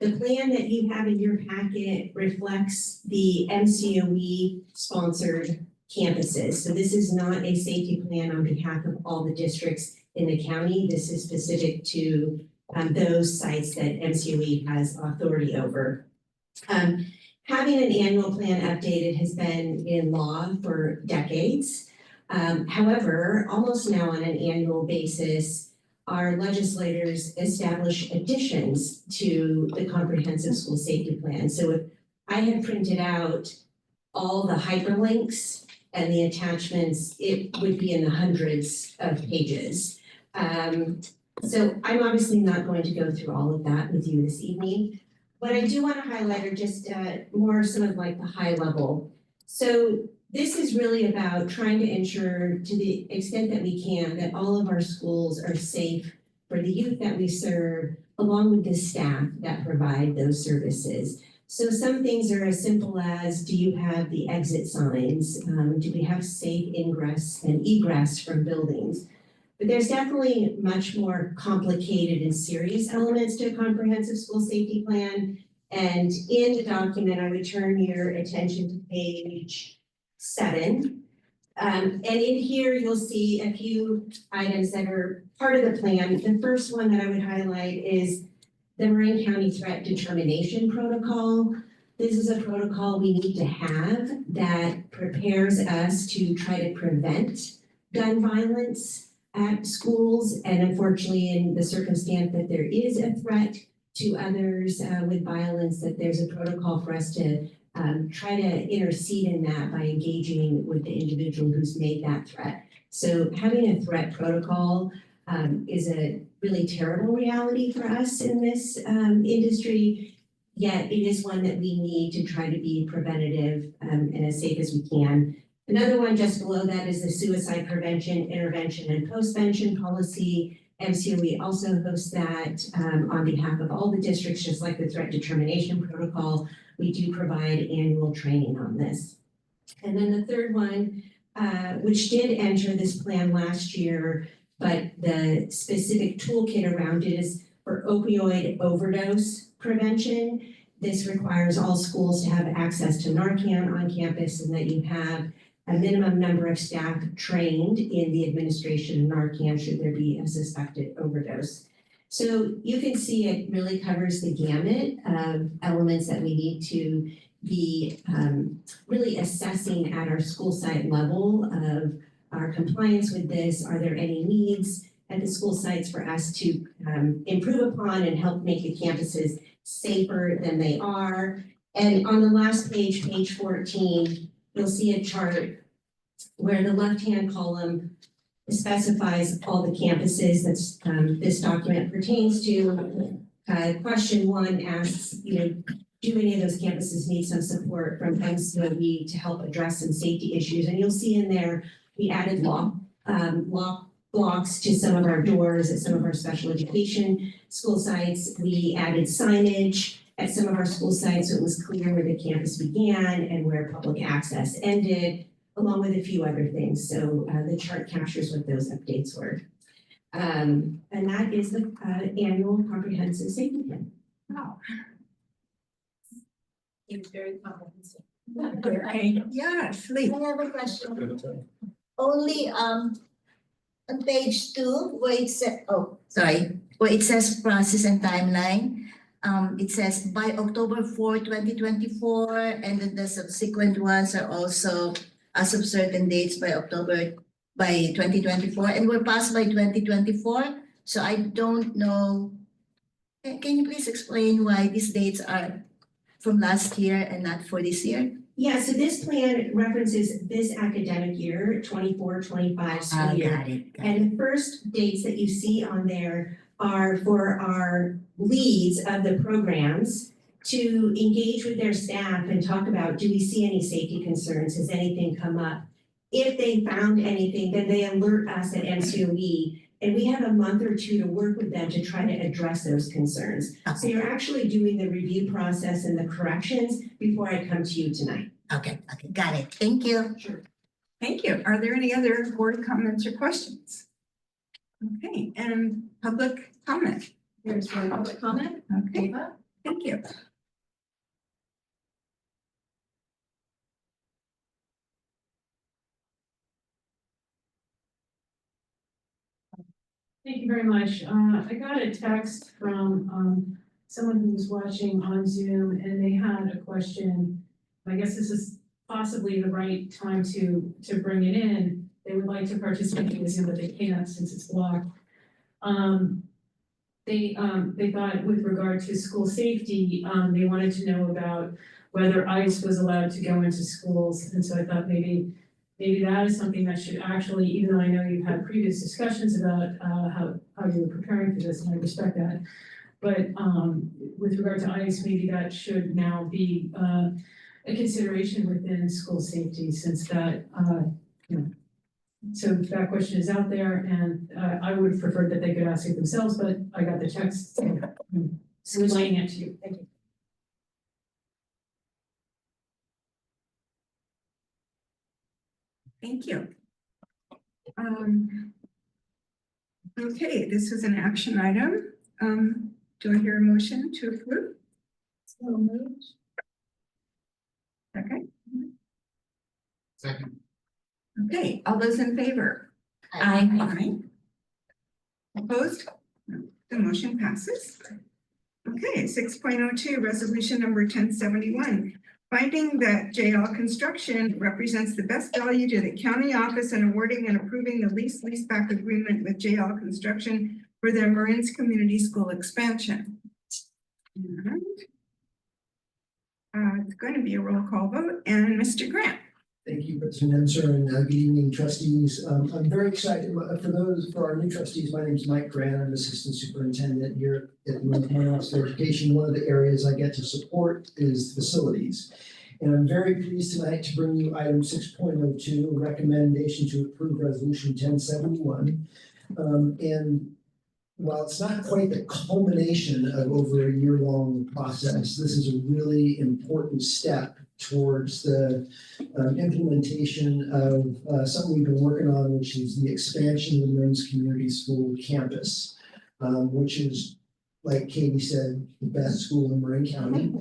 The plan that you have in your packet reflects the MCBE sponsored campuses. So this is not a safety plan on behalf of all the districts in the county. This is specific to those sites that MCBE has authority over. Having an annual plan updated has been in law for decades. However, almost now on an annual basis, our legislators establish additions to the comprehensive school safety plan. So if I had printed out all the hyperlinks and the attachments, it would be in the hundreds of pages. So I'm obviously not going to go through all of that with you this evening. What I do want to highlight are just more some of like the high level. So this is really about trying to ensure, to the extent that we can, that all of our schools are safe for the youth that we serve, along with the staff that provide those services. So some things are as simple as, do you have the exit signs? Do we have safe ingress and egress from buildings? But there's definitely much more complicated and serious elements to a comprehensive school safety plan. And in the document, I would turn your attention to page 7. And in here, you'll see a few items that are part of the plan. The first one that I would highlight is the Marin County Threat Determination Protocol. This is a protocol we need to have that prepares us to try to prevent gun violence at schools. And unfortunately, in the circumstance that there is a threat to others with violence, that there's a protocol for us to try to intercede in that by engaging with the individual who's made that threat. So having a threat protocol is a really terrible reality for us in this industry, yet it is one that we need to try to be preventative and as safe as we can. Another one just below that is the suicide prevention, intervention, and postvention policy. MCBE also hosts that on behalf of all the districts, just like the threat determination protocol. We do provide annual training on this. And then the third one, which did enter this plan last year, but the specific toolkit around it is for opioid overdose prevention. This requires all schools to have access to Narcan on campus and that you have a minimum number of staff trained in the administration of Narcan should there be a suspected overdose. So you can see it really covers the gamut of elements that we need to be really assessing at our school site level of our compliance with this. Are there any needs at the school sites for us to improve upon and help make the campuses safer than they are? And on the last page, page 14, you'll see a chart where the left-hand column specifies all the campuses that this document pertains to. Question 1 asks, do any of those campuses need some support from MCBE to help address some safety issues? And you'll see in there, we added lock blocks to some of our doors at some of our special education school sites. We added signage at some of our school sites so it was clear where the campus began and where public access ended, along with a few other things. So the chart captures what those updates were. And that is the annual comprehensive safety plan. Wow. It was very comprehensive. Yes, Lee. I have a question. Only on page 2 where it says, where it says process and timeline. It says by October 4, 2024, and then the subsequent ones are also as of certain dates by 2024, and we're passed by 2024. So I don't know. Can you please explain why these dates are from last year and not for this year? Yeah, so this plan references this academic year, 24-25 school year. Got it. And the first dates that you see on there are for our leads of the programs to engage with their staff and talk about, do we see any safety concerns? Has anything come up? If they found anything, then they alert us at MCBE, and we have a month or 2 to work with them to try to address those concerns. So you're actually doing the review process and the corrections before I come to you tonight. Okay, got it. Thank you. Sure. Thank you. Are there any other board comments or questions? Okay, and public comment. There's one public comment. Okay, Ava? thank you. Thank you very much. I got a text from someone who was watching on Zoom and they had a question. I guess this is possibly the right time to bring it in. They would like to participate in Zoom, but they can't since it's blocked. They thought with regard to school safety, they wanted to know about whether ICE was allowed to go into schools. And so I thought maybe that is something that should actually, even though I know you've had previous discussions about how you were preparing for this, and I respect that. But with regard to ICE, maybe that should now be a consideration within school safety, since that, so that question is out there, and I would prefer that they could ask it themselves, but I got the text, so relaying it to you. Thank you. Thank you. Okay, this is an action item. Do I hear a motion to approve? So moved. Okay, Second. okay, all those in favor? Aye. Opposed? No. The motion passes. Okay, 6.02, resolution number 1071. Finding that JL Construction represents the best value to the county office and awarding and approving the leaseback agreement with JL Construction for their Marin's Community School expansion. And, it's going to be a roll call vote, and Mr. Grant. Thank you, President Enser, and good evening, trustees. I'm very excited for our new trustees. My name is Mike Grant. I'm Assistant Superintendent here at the Montana Office of Education. One of the areas I get to support is facilities. And I'm very pleased tonight to bring you item 6.02, a recommendation to approve resolution 1071. And while it's not quite the culmination of over a year-long process, this is a really important step towards the implementation of something we've been working on, which is the expansion of the Marin's Community School campus, which is, like Katie said, the best school in Marin County.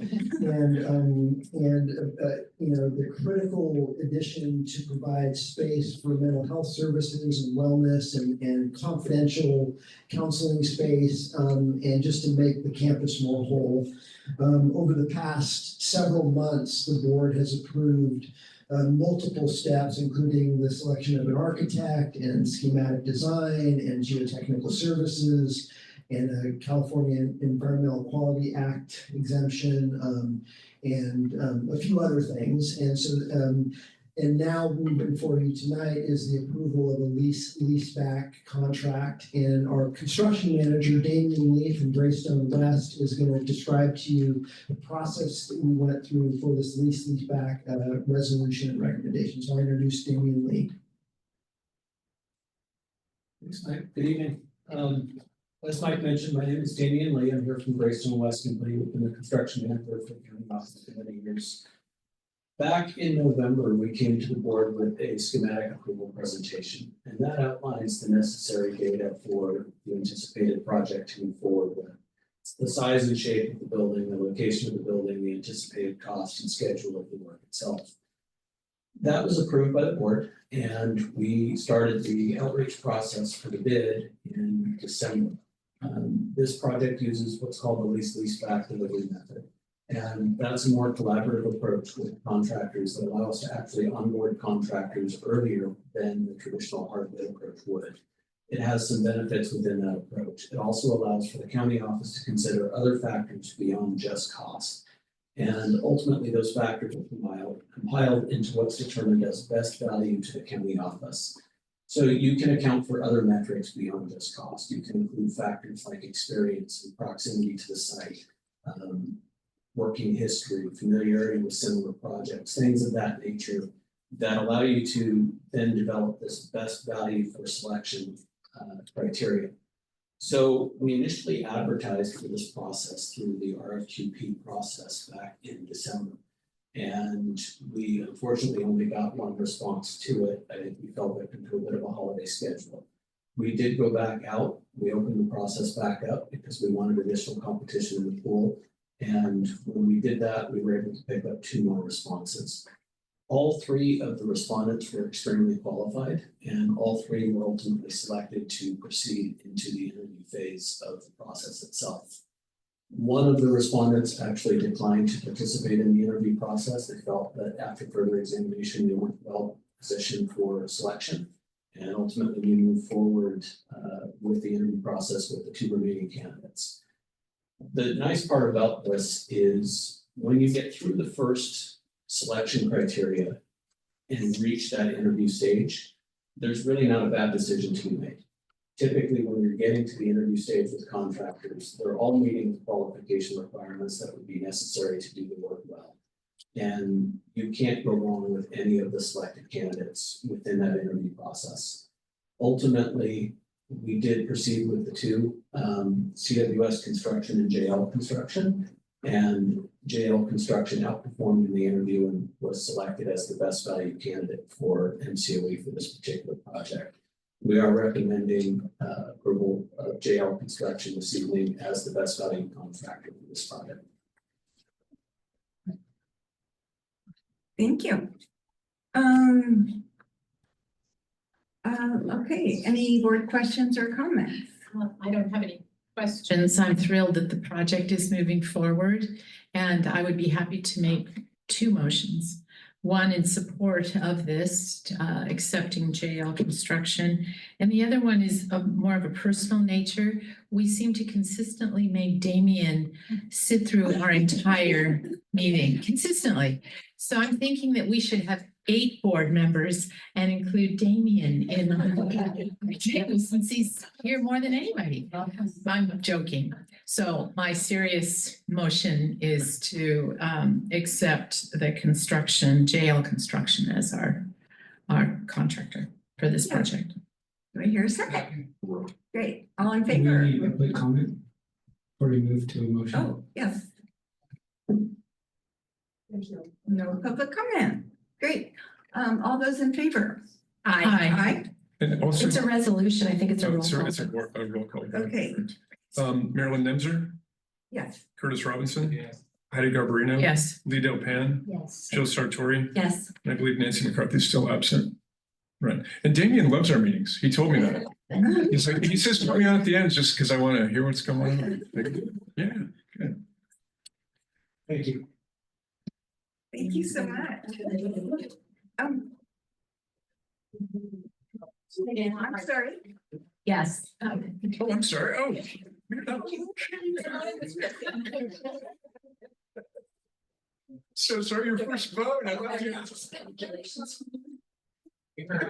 And you know, the critical addition to provide space for mental health services and wellness and confidential counseling space, and just to make the campus more whole. Over the past several months, the board has approved multiple steps, including the selection of an architect and schematic design and geotechnical services and a California Environmental Quality Act exemption, and a few other things. And so, and now moving for you tonight is the approval of a leaseback contract. And our construction manager, Damien Lee from Greystone West, is going to describe to you the process that we went through for this leaseback resolution and recommendation. So I introduce Damien Lee. Thanks, Mike. Good evening. As Mike mentioned, my name is Damian Lee. I'm here from Greystone West Company. We've been the construction manager for the county office for many years. Back in November, we came to the board with a schematic approval presentation, and that outlines the necessary data for the anticipated project to move forward with. It's the size and shape of the building, the location of the building, the anticipated cost and schedule of the work itself. That was approved by the board, and we started the outreach process for the bid in December. This project uses what's called the leaseback delivery method. And that's a more collaborative approach with contractors that allow us to actually onboard contractors earlier than the traditional hard bid approach would. It has some benefits within that approach. It also allows for the county office to consider other factors beyond just cost. And ultimately, those factors are compiled into what's determined as best value to the county office. So you can account for other metrics beyond just cost. You can include factors like experience and proximity to the site, working history, familiarity with similar projects, things of that nature that allow you to then develop this best value for selection criteria. So we initially advertised for this process through the RFQP process back in December. And we unfortunately only got one response to it. I think we fell victim to a bit of a holiday schedule. We did go back out. We opened the process back up because we wanted additional competition in the pool. And when we did that, we were able to pick up 2 more responses. All 3 of the respondents were extremely qualified, and all 3 were ultimately selected to proceed into the interview phase of the process itself. One of the respondents actually declined to participate in the interview process. They felt that after further examination, they weren't well positioned for selection. And ultimately, we moved forward with the interview process with the 2 remaining candidates. The nice part about this is when you get through the first selection criteria and reach that interview stage, there's really not a bad decision to be made. Typically, when you're getting to the interview stage with contractors, they're all meeting the qualification requirements that would be necessary to do the work well. And you can't go wrong with any of the selected candidates within that interview process. Ultimately, we did proceed with the 2, CWS Construction and JL Construction. And JL Construction outperformed in the interview and was selected as the best value candidate for MCOE for this particular project. We are recommending approval of JL Construction this evening as the best value contractor for this project. Thank you. Okay, any board questions or comments? I don't have any questions. I'm thrilled that the project is moving forward, and I would be happy to make two motions. One in support of this, accepting JL Construction, and the other one is more of a personal nature. We seem to consistently make Damien sit through our entire meeting, consistently. So I'm thinking that we should have 8 board members and include Damien in the table since he's here more than anybody. I'm joking. So my serious motion is to accept the construction, JL Construction as our contractor for this project. Do I hear a second? Great, all in Do we favor? need a public comment? Or we move to a motion? Oh, yes. No public comment. Great. All those in favor? Aye. And also. It's a resolution. I think it's a Oh, roll sorry, call. it's a roll call. Okay. Marilyn Nemser, Yes. Curtis Robinson. Heidi Garbarino. Yes. Lee Del Pan. Yes. Joe Sartori. Yes. And I believe Nancy McCarthy is still absent. Right. And Damien loves our meetings. He told me that. He's like, he says, put me on at the end just because I want to hear what's going on. Like, yeah, good. Thank you. Thank you so much. I'm sorry. Yes. Oh, I'm sorry. Oh. So sorry, your first vote. I love you. You're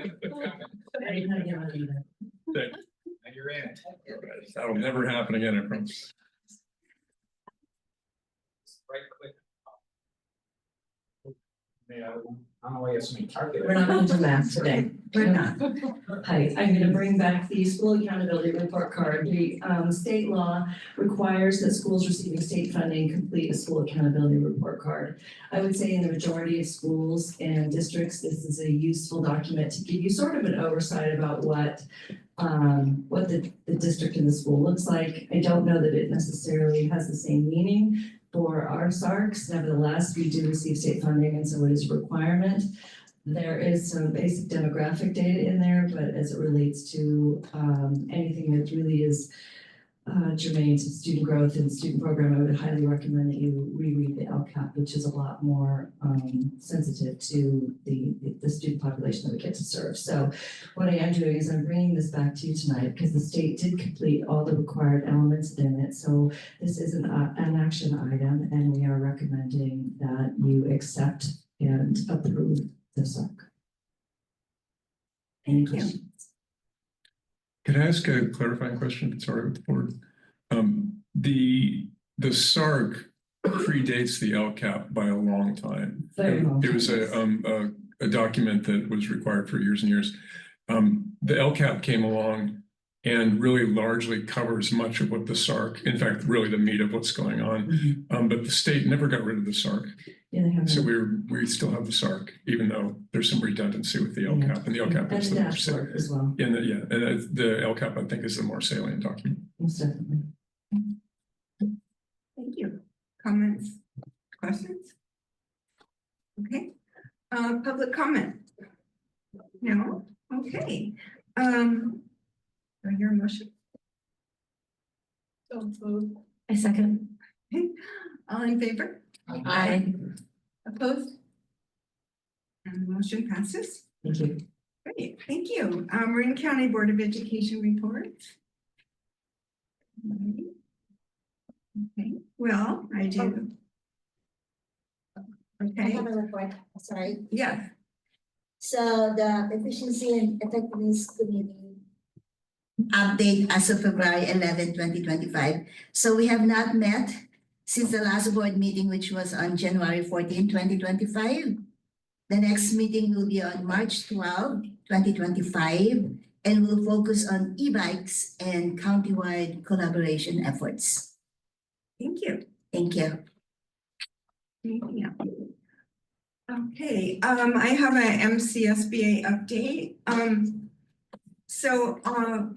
in. That'll never happen again, I promise. Right click. Yeah, I don't know why you have so many targets. We're not going to do math today. We're not. Hi, I'm going to bring back the school accountability report card. The state law requires that schools receiving state funding complete a school accountability report card. I would say in the majority of schools and districts, this is a useful document to give you sort of an oversight about what the district and the school looks like. I don't know that it necessarily has the same meaning for our SARCs. Nevertheless, we do receive state funding, and so it is a requirement. There is some basic demographic data in there, but as it relates to anything that really is germane to student growth and student program, I would highly recommend that you reread the LCAP, which is a lot more sensitive to the student population that we get to serve. So what I am doing is I'm bringing this back to you tonight because the state did complete all the required elements in it. So this is an action item, and we are recommending that you accept and approve the SARC. Any questions? Can I ask a clarifying question? If it's all right with the board. The SARC predates the LCAP by a long time. Very long It was time. a document that was required for years and years. The LCAP came along and really largely covers much of what the SARC, in fact, really the meat of what's going on. But the state never got rid of the SARC. Yeah, they have. So we still have the SARC, even though there's some redundancy with the LCAP, and the LCAP is And the the more dashboard as salient. well, And the LCAP, I think, is the more salient document. most definitely. Thank you. Comments, questions? Okay, public comment? No, okay. Do I hear a motion? So moved. I second. Okay, all in favor? Aye. Opposed? And the motion passes. Thank you. Great, thank you. Marin County Board of Education reports. Okay, well, I do. I Okay, have a report, sorry. yeah, So the Efficiency and Effectiveness Committee Update as of February 11, 2025. So we have not met since the last board meeting, which was on January 14, 2025. The next meeting will be on March 12, 2025, and will focus on e-bikes and countywide collaboration efforts. thank you. Thank you. Anything else? Okay, I have a MCSBA update. So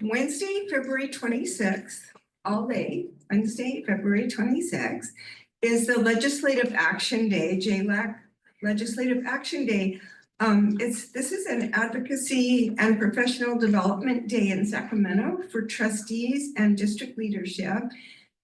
Wednesday, February 26th, all day, Wednesday, February 26th, is the Legislative Action Day, JLAC Legislative Action Day. This is an advocacy and professional development day in Sacramento for trustees and district leadership.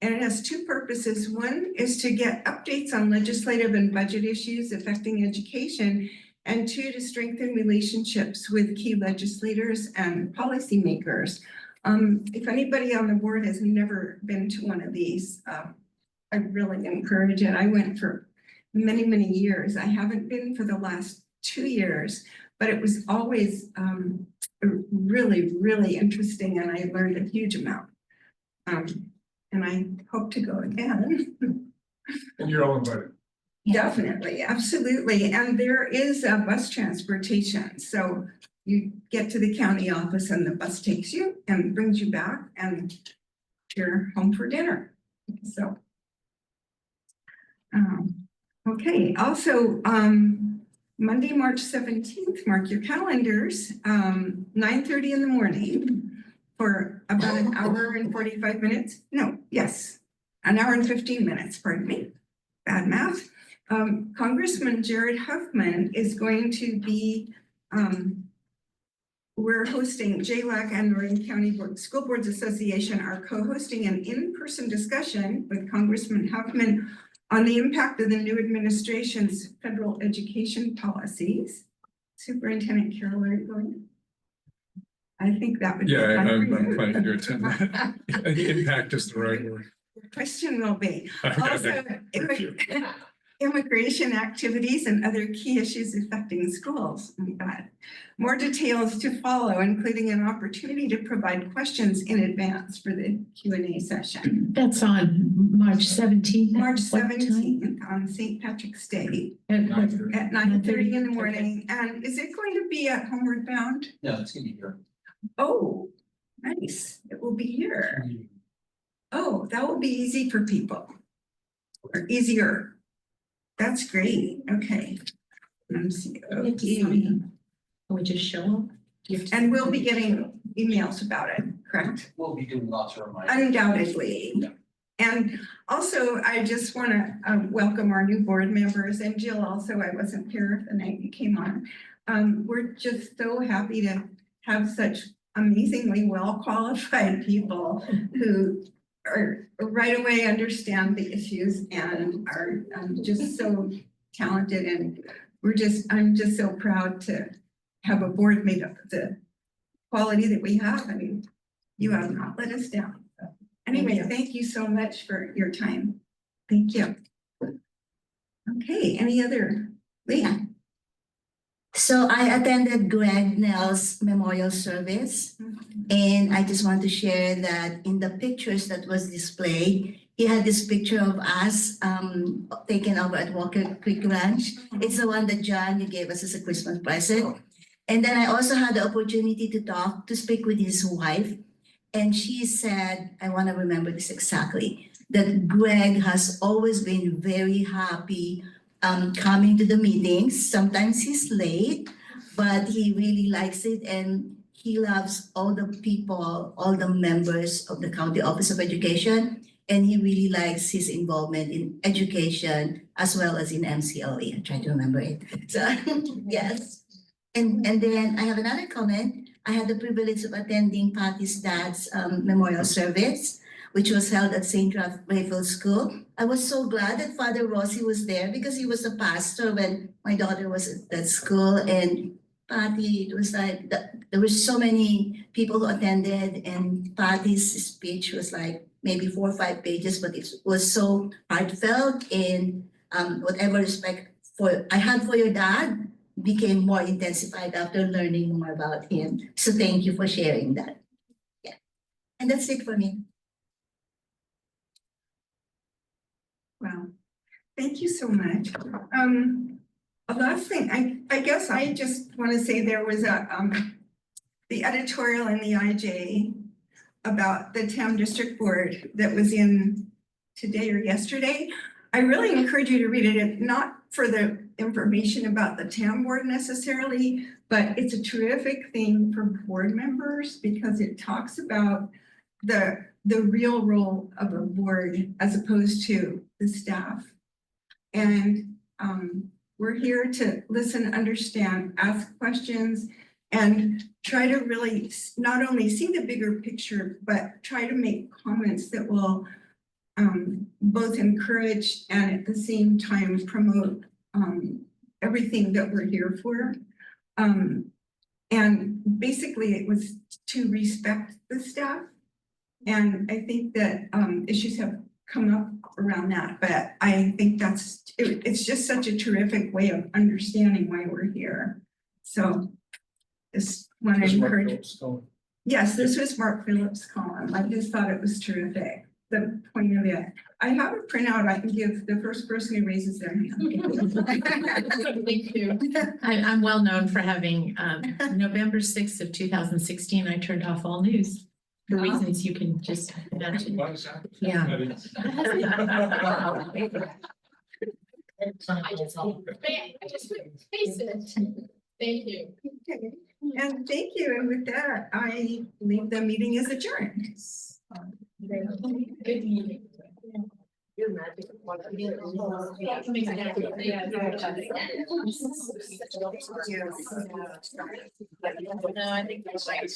And it has two purposes. One is to get updates on legislative and budget issues affecting education, and two, to strengthen relationships with key legislators and policymakers. If anybody on the board has never been to one of these, I really encourage it. I went for many, many years. I haven't been for the last 2 years, but it was always really, really interesting, and I learned a huge amount. And I hope to go again. And you're all invited. Definitely, absolutely. And there is a bus transportation. So you get to the county office and the bus takes you and brings you back and you're home for dinner. So, okay. Also, Monday, March 17th, mark your calendars, 9:30 in the morning for about an hour and 45 minutes. No, yes, an hour and 15 minutes, pardon me. Bad math. Congressman Jared Huffman is going to be, we're hosting JLAC and Oregon County School Boards Association are co-hosting an in-person discussion with Congressman Huffman on the impact of the new administration's federal education policies. Superintendent Carroll, are you going? I think that would be Yeah, fun for I'm you. planning to attend that. Impact is the right word. The question will be, also, Thank you. immigration activities and other key issues affecting schools. Oh my God. More details to follow, including an opportunity to provide questions in advance for the Q&A session. That's on March 17th. March What time? 17th on St. Patrick's Day At at 9:30 in the morning. And is it going to be at Homeward Bound? No, it's gonna be here. Oh, nice. It will be here. Oh, that will be easy for people. Or easier. That's great. Okay. MCBE. Can we just show them? And we'll be getting emails about it, correct? We'll be doing lots of reminders. Undoubtedly. Yeah. And also, I just want to welcome our new board members, and Jill also, I wasn't here the night you came on. We're just so happy to have such amazingly well-qualified people who are right away understand the issues and are just so talented, and I'm just so proud to have a board made up of the quality that we have. I mean, you have not let us down. So anyway, thank you so much for your time. Thank you. Okay, any other? Leah? So I attended Greg Nell's memorial service, and I just want to share that in the pictures that was displayed, he had this picture of us taken over at Walker Creek Ranch. It's the one that John, you gave us as a Christmas present. And then I also had the opportunity to speak with his wife. And she said, I want to remember this exactly, that Greg has always been very happy coming to the meetings. Sometimes he's late, but he really likes it, and he loves all the people, all the members of the County Office of Education, and he really likes his involvement in education as well as in MCLE. I try to remember it. So yes. And then I have another comment. I had the privilege of attending Patty's dad's memorial service, which was held at St. Raphael School. I was so glad that Father Rossi was there because he was a pastor when my daughter was at that school. And Patty, it was like, there were so many people who attended, and Patty's speech was like maybe 4 or 5 pages, but it was so heartfelt, and whatever respect I had for your dad became more intensified after learning more about him. So thank you for sharing that. Yeah, and that's it for me. Wow, thank you so much. A last thing, I guess I just want to say there was the editorial in the IJ about the TAM District Board that was in today or yesterday. I really encourage you to read it, not for the information about the town board necessarily, but it's a terrific thing for board members because it talks about the real role of a board as opposed to the staff. And we're here to listen, understand, ask questions, and try to really not only see the bigger picture, but try to make comments that will both encourage and at the same time promote everything that we're here for. And basically it was to respect the staff. And I think that issues have come up around that, but I think it's just such a terrific way of understanding why we're here. So just want to encourage. Yes, this was Mark Phillips' column. I just thought it was terrific. The point of it. I have a printout I can give the first person who raises their hand. Thank you. I'm well known for having November 6th of 2016, I turned off all news for reasons you can just imagine. Yeah. I just face it. Thank you. Okay. And thank you. And with that, I believe the meeting is adjourned. Good meeting. No, I think that's like.